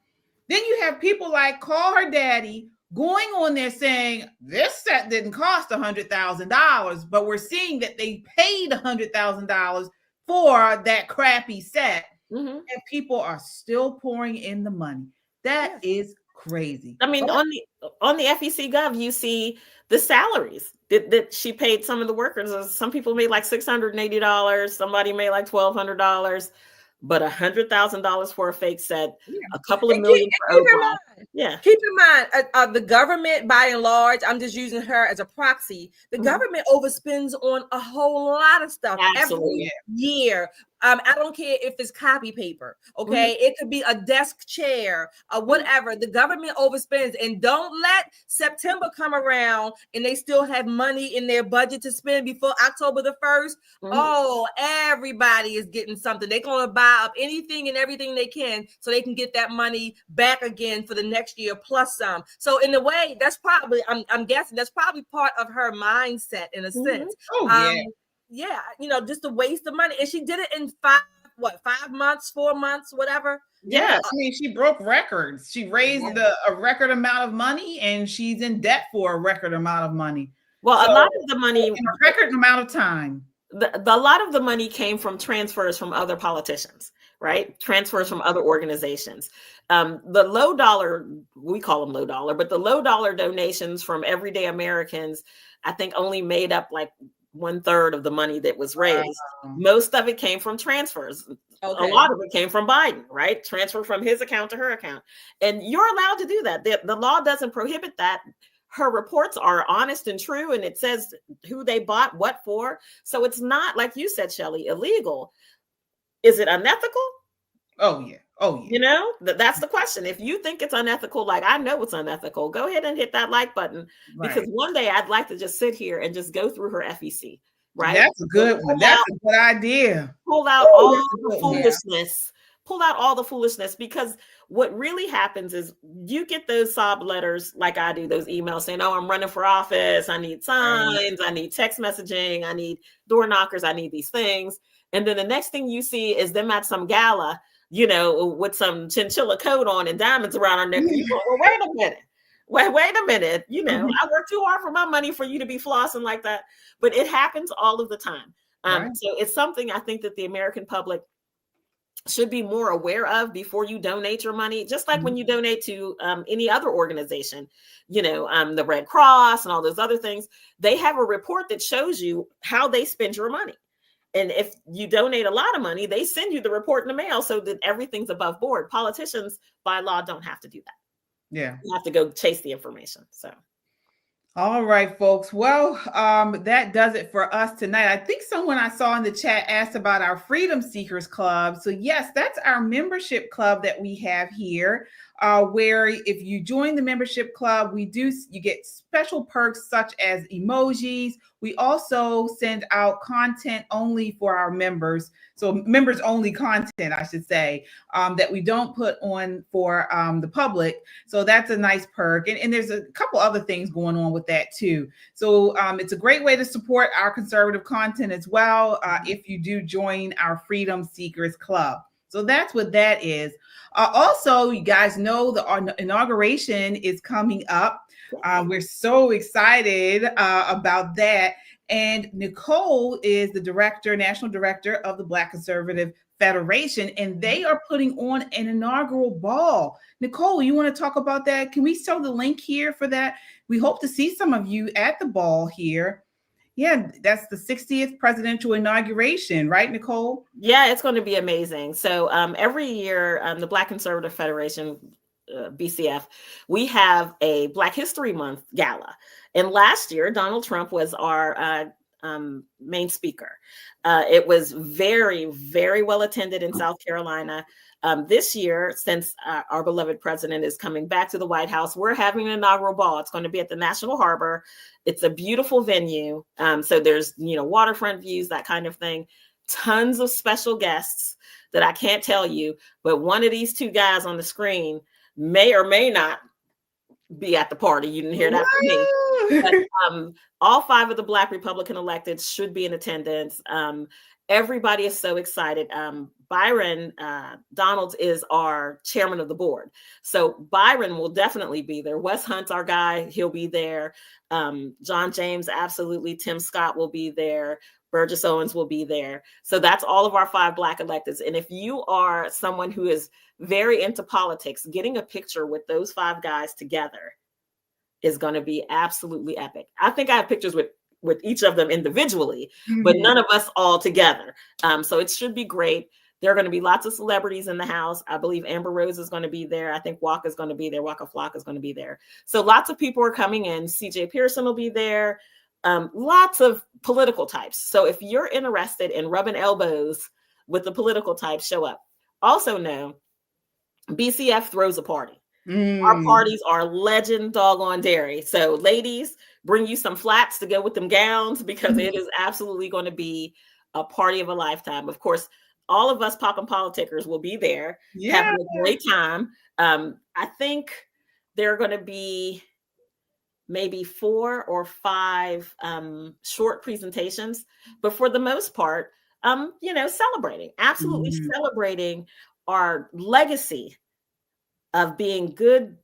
Then you have people like Call Her Daddy going on there saying this set didn't cost $100,000, but we're seeing that they paid $100,000 for that crappy set, and people are still pouring in the money. That is crazy. I mean, on the FEC Gov, you see the salaries that she paid some of the workers. Some people made like $680. Somebody made like $1,200. But $100,000 for a fake set, a couple of million for overall. Keep in mind, the government, by and large, I'm just using her as a proxy. The government overspends on a whole lot of stuff every year. I don't care if it's copy paper, okay? It could be a desk chair, whatever. The government overspends, and don't let September come around and they still have money in their budget to spend before October the 1st. Oh, everybody is getting something. They're going to buy up anything and everything they can so they can get that money back again for the next year plus some. So in a way, that's probably, I'm guessing that's probably part of her mindset in a sense. Just a waste of money. And she did it in 5 months, 4 months, whatever. Yeah, I mean, she broke records. She raised a record amount of money, and she's in debt for a record amount of money. Well, a lot of the money in a record amount of time. A lot of the money came from transfers from other politicians, right? Transfers from other organizations. The low dollar, we call them low dollar, but the low dollar donations from everyday Americans, I think only made up like 1/3 of the money that was raised. Most of it came from transfers. A lot of it came from Biden, right? Transfer from his account to her account. And you're allowed to do that. The law doesn't prohibit that. Her reports are honest and true, and it says who they bought what for. So it's not, like you said, Shelley, illegal. Is it unethical? Oh, yeah. That's the question. If you think it's unethical, like I know it's unethical, go ahead and hit that like button. Because one day I'd like to just sit here and just go through her FEC, right? That's a good one. That's a good idea. Pull out all the foolishness. Pull out all the foolishness, because what really happens is you get those sob letters like I do, those emails saying, oh, I'm running for office. I need signs. I need text messaging. I need door knockers. I need these things. And then the next thing you see is them at some gala, with some chinchilla coat on and diamonds around our neck. You go, well, wait a minute. Wait a minute. I work too hard for my money for you to be flossing like that. But it happens all of the time. So it's something I think that the American public should be more aware of before you donate your money, just like when you donate to any other organization, the Red Cross and all those other things. They have a report that shows you how they spend your money. And if you donate a lot of money, they send you the report in the mail so that everything's above board. Politicians, by law, don't have to do that. Yeah. You have to go chase the information. So. All right, folks. Well, that does it for us tonight. I think someone I saw in the chat asked about our Freedom Seekers Club. So yes, that's our membership club that we have here, where if you join the membership club, you get special perks such as emojis. We also send out content only for our members. So members only content, I should say, that we don't put on for the public. So that's a nice perk. And there's a couple other things going on with that too. So it's a great way to support our conservative content as well if you do join our Freedom Seekers Club. So that's what that is. Also, you guys know the inauguration is coming up. We're so excited about that. And Nicole is the national director of the Black Conservative Federation, and they are putting on an inaugural ball. Nicole, you want to talk about that? Can we show the link here for that? We hope to see some of you at the ball here. Yeah, that's the 60th presidential inauguration, right, Nicole? Yeah, it's going to be amazing. So every year, the Black Conservative Federation, BCF, we have a Black History Month gala. And last year, Donald Trump was our main speaker. It was very, very well attended in South Carolina. This year, since our beloved president is coming back to the White House, we're having an inaugural ball. It's going to be at the National Harbor. It's a beautiful venue. So there's, waterfront views, that kind of thing. Tons of special guests that I can't tell you, but one of these two guys on the screen may or may not be at the party. You didn't hear that from me. But, all 5 of the Black Republican electeds should be in attendance. Everybody is so excited. Byron Donalds is our chairman of the board. So Byron will definitely be there. Wes Hunt's our guy. He'll be there. John James, absolutely. Tim Scott will be there. Burgess Owens will be there. So that's all of our 5 Black electeds. And if you are someone who is very into politics, getting a picture with those 5 guys together is going to be absolutely epic. I think I have pictures with each of them individually, but none of us all together. So it should be great. There are going to be lots of celebrities in the house. I believe Amber Rose is going to be there. I think Waka is going to be there. Waka Flocka is going to be there. So lots of people are coming in. CJ Pearson will be there. Lots of political types. So if you're interested in rubbing elbows with the political types, show up. Also know, BCF throws a party. Our parties are legend doggone dairy. So ladies, bring you some flats to go with them gowns, because it is absolutely going to be a party of a lifetime. Of course, all of us poppin' politicers will be there, having a great time. I think there are going to be maybe 4 or 5 short presentations, but for the most part, celebrating, absolutely celebrating our legacy of being good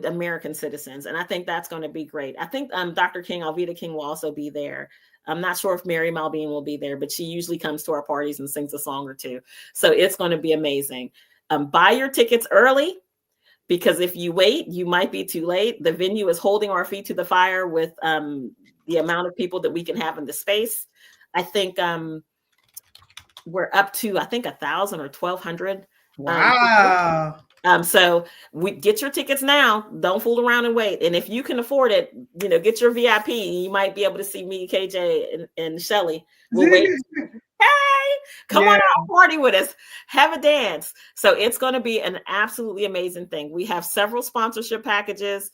American citizens. And I think that's going to be great. I think Dr. King, Alveda King, will also be there. I'm not sure if Mary Malbine will be there, but she usually comes to our parties and sings a song or two. So it's going to be amazing. Buy your tickets early, because if you wait, you might be too late. The venue is holding our feet to the fire with the amount of people that we can have in the space. I think we're up to, 1,000 or 1,200. Wow. So we get your tickets now. Don't fool around and wait. And if you can afford it, get your VIP. You might be able to see me, KJ, and Shelly. We'll wait. Hey, come on out, party with us, have a dance. So it's going to be an absolutely amazing thing. We have several sponsorship packages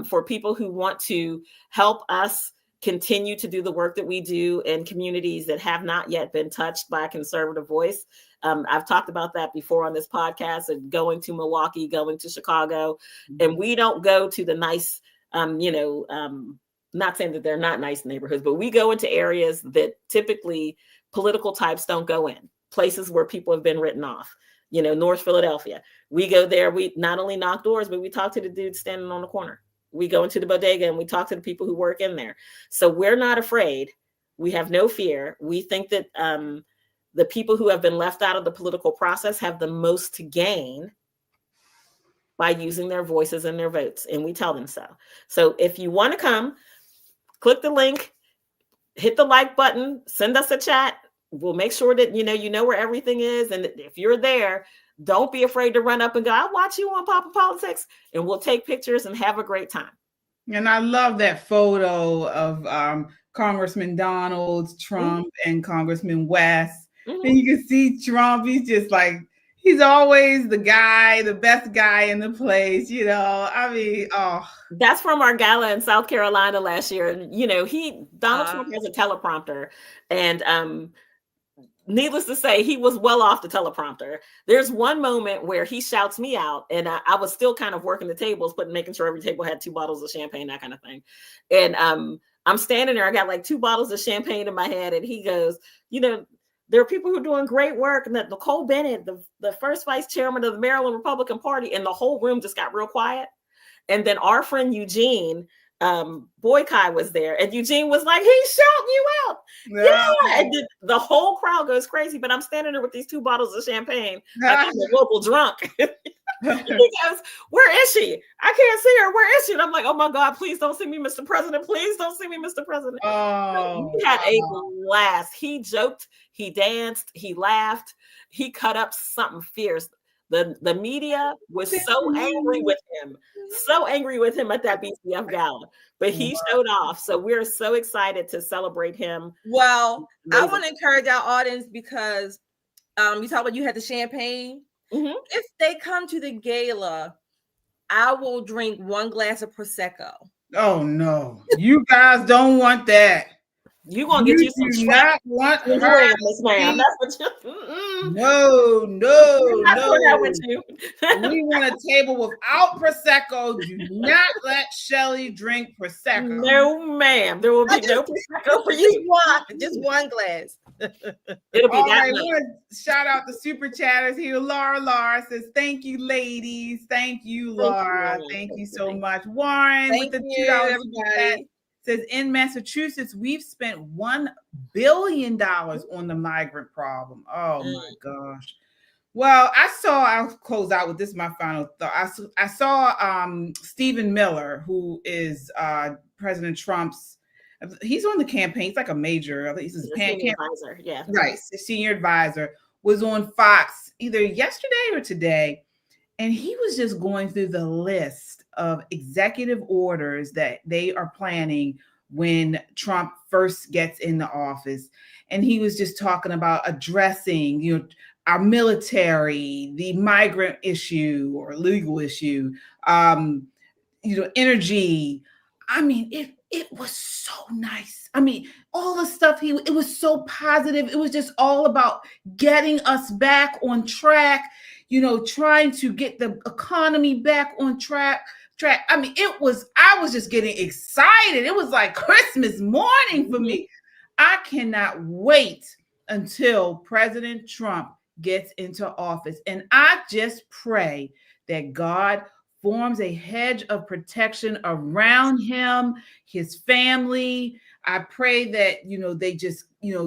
for people who want to help us continue to do the work that we do in communities that have not yet been touched by a conservative voice. I've talked about that before on this podcast, of going to Milwaukee, going to Chicago, and we don't go to the nice, not saying that they're not nice neighborhoods, but we go into areas that typically political types don't go in, places where people have been written off, North Philadelphia. We go there, we not only knock doors, but we talk to the dude standing on the corner. We go into the bodega and we talk to the people who work in there. So we're not afraid. We have no fear. We think that the people who have been left out of the political process have the most to gain by using their voices and their votes. And we tell them so. So if you want to come, click the link, hit the like button, send us a chat. We'll make sure that you know where everything is. And if you're there, don't be afraid to run up and go, I'll watch you on Papa Politics, and we'll take pictures and have a great time. And I love that photo of Congressman Donalds, Trump, and Congressman West. And you can see Trump, he's just like, he's always the guy, the best guy in the place, That's from our gala in South Carolina last year. And, Donald Trump has a teleprompter, and needless to say, he was well off the teleprompter. There's one moment where he shouts me out, and I was still kind of working the tables, making sure every table had 2 bottles of champagne, that kind of thing. And I'm standing there, I got like 2 bottles of champagne in my hand, and he goes, there are people who are doing great work, and that Nicole Bennett, the first vice chairman of the Maryland Republican Party, and the whole room just got real quiet. And then our friend Eugene, Boykai was there, and Eugene was like, he's shouting you out. No. Yeah. And the whole crowd goes crazy, but I'm standing there with these 2 bottles of champagne. I'm a local drunk. He goes, where is she? I can't see her. Where is she? And I'm like, oh my God, please don't see me, Mr. President. Please don't see me, Mr. President. Oh, we had a blast. He joked, he danced, he laughed, he cut up something fierce. The media was so angry with him at that BCF gala, but he showed off. So we're so excited to celebrate him. Well, I want to encourage our audience because you talk about you had the champagne. Mm-hmm. If they come to the gala, I will drink 1 glass of Prosecco. Oh no, you guys don't want that. You're gonna get you some not want this man. That's what you. No. With you. We want a table without Prosecco. Do not let Shelly drink Prosecco. No, ma'am. There will be no Prosecco for you. Just one glass. It'll be that much. Shout out the super chatters here. Laura says, thank you, ladies. Thank you, Laura. Thank you so much. Warren with the $2 everybody. Says in Massachusetts, we've spent $1 billion on the migrant problem. Oh my gosh. Well, I'll close out with this, my final thought. I saw Stephen Miller, who is President Trump's, he's on the campaign. He's like a major, he's his senior advisor. Yeah. Right. Senior advisor was on Fox either yesterday or today. And he was just going through the list of executive orders that they are planning when Trump first gets into office. And he was just talking about addressing, our military, the migrant issue or legal issue, energy. I mean, it was so nice. I mean, all the stuff it was so positive. It was just all about getting us back on track, trying to get the economy back on track. I mean, I was just getting excited. It was like Christmas morning for me. I cannot wait until President Trump gets into office. And I just pray that God forms a hedge of protection around him, his family. I pray that, they just,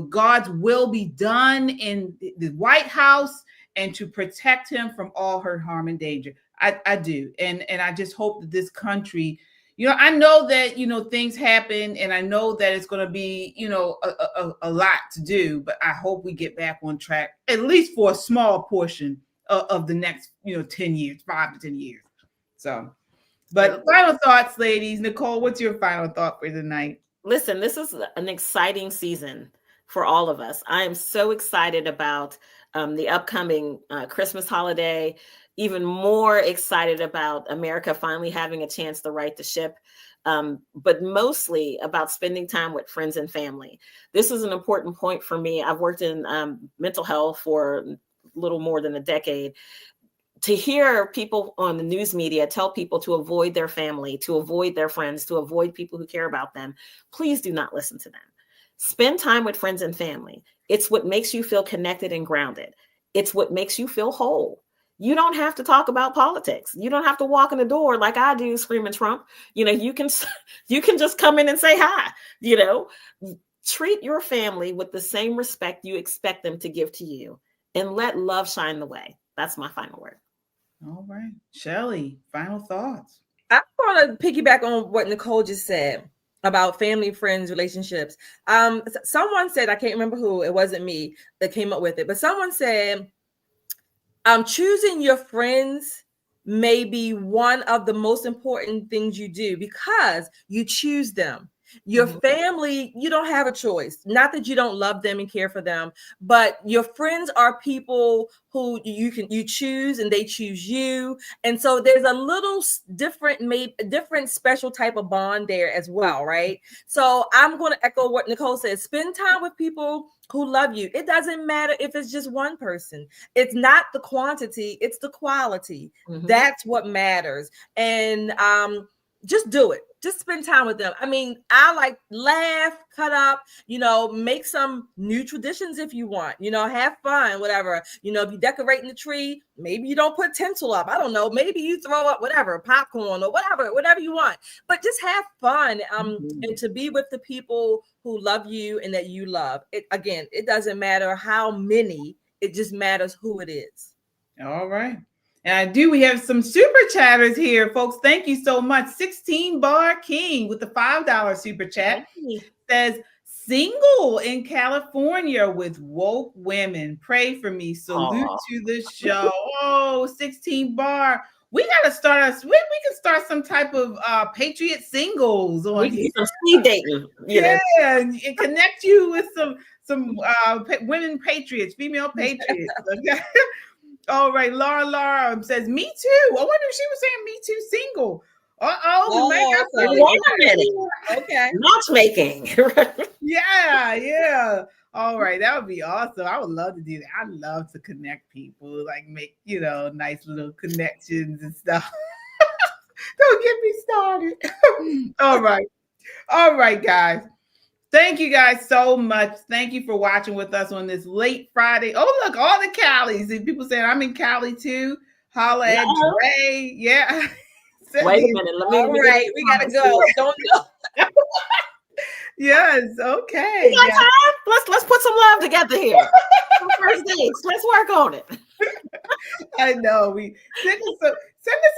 God's will be done in the White House and to protect him from all hurt, harm, and danger. I do. And I just hope that this country, I know that, things happen and I know that it's going to be, a lot to do, but I hope we get back on track, at least for a small portion of the next, 10 years, 5 to 10 years. So, but final thoughts, ladies. Nicole, what's your final thought for tonight? Listen, this is an exciting season for all of us. I am so excited about the upcoming Christmas holiday, even more excited about America finally having a chance to right the ship, but mostly about spending time with friends and family. This is an important point for me. I've worked in mental health for a little more than a decade. To hear people on the news media tell people to avoid their family, to avoid their friends, to avoid people who care about them, please do not listen to them. Spend time with friends and family. It's what makes you feel connected and grounded. It's what makes you feel whole. You don't have to talk about politics. You don't have to walk in the door like I do screaming Trump. You can just come in and say hi. Treat your family with the same respect you expect them to give to you, and let love shine the way. That's my final word. All right. Shelly, final thoughts. I want to piggyback on what Nicole just said about family, friends, relationships. Someone said, I can't remember who, it wasn't me that came up with it, but someone said, choosing your friends may be one of the most important things you do because you choose them. Your family, you don't have a choice. Not that you don't love them and care for them, but your friends are people who you choose and they choose you. And so there's a little different special type of bond there as well, right? So I'm going to echo what Nicole said. Spend time with people who love you. It doesn't matter if it's just one person. It's not the quantity, it's the quality. That's what matters. And just do it. Just spend time with them. I mean, I like laugh, cut up, make some new traditions if you want, have fun, whatever. If you're decorating the tree, maybe you don't put tinsel up. I don't know. Maybe you throw up whatever, popcorn or whatever you want. But just have fun and to be with the people who love you and that you love. It doesn't matter how many, it just matters who it is. All right. And we have some super chatters here, folks. Thank you so much. 16 Bar King with the $5 super chat says, single in California with woke women. Pray for me. Salute to the show. Oh, 16 Bar. We got to start we can start some type of patriot singles on here. Some speed dating. And connect you with some women patriots, female patriots. Okay. All right, Laura says, me too. I wonder if she was saying me too single. Okay. Matchmaking. Yeah. All right, that would be awesome. I would love to do that. I love to connect people, like make, nice little connections and stuff. Don't get me started. All right, guys. Thank you guys so much. Thank you for watching with us on this late Friday. Oh, look, all the Calis. And people saying I'm in Cali too. Holla at Dre. Yeah. Wait a minute. All right, we gotta go. Don't go. Yes. Okay. We got time? Let's put some love together here. First dates. Let's work on it. I know. Send us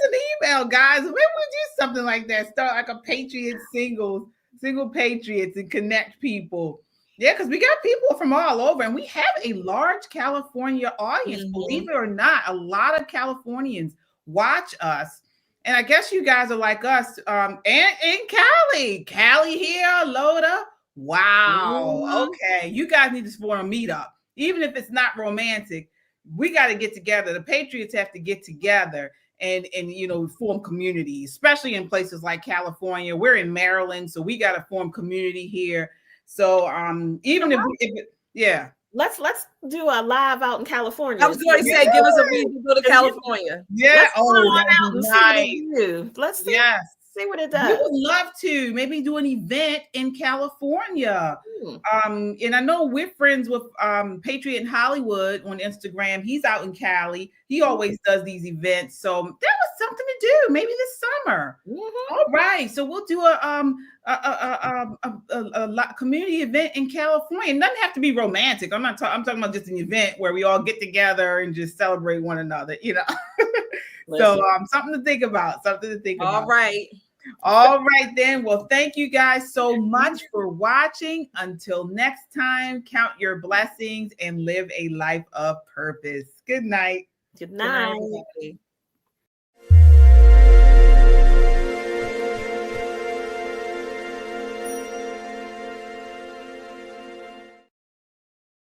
an email, guys. Maybe we'll do something like that. Start like a Patriot single patriots and connect people. Yeah, because we got people from all over, and we have a large California audience. Believe it or not, a lot of Californians watch us. And I guess you guys are like us. And in Cali here, Loda. Wow. Okay. You guys need to form a meetup. Even if it's not romantic, we got to get together. The Patriots have to get together and form community, especially in places like California. We're in Maryland, so we got to form community here. So even let's do a live out in California. I was going to say, give us a reason to go to California. Yeah. Let's see. Yes. See what it does. We would love to maybe do an event in California. And I know we're friends with Patriot in Hollywood on Instagram. He's out in Cali. He always does these events. So that was something to do maybe this summer. All right. So we'll do a community event in California. It doesn't have to be romantic. I'm talking about just an event where we all get together and just celebrate one another, So something to think about. All right, then. Well, thank you guys so much for watching. Until next time, count your blessings and live a life of purpose. Good night. Good night.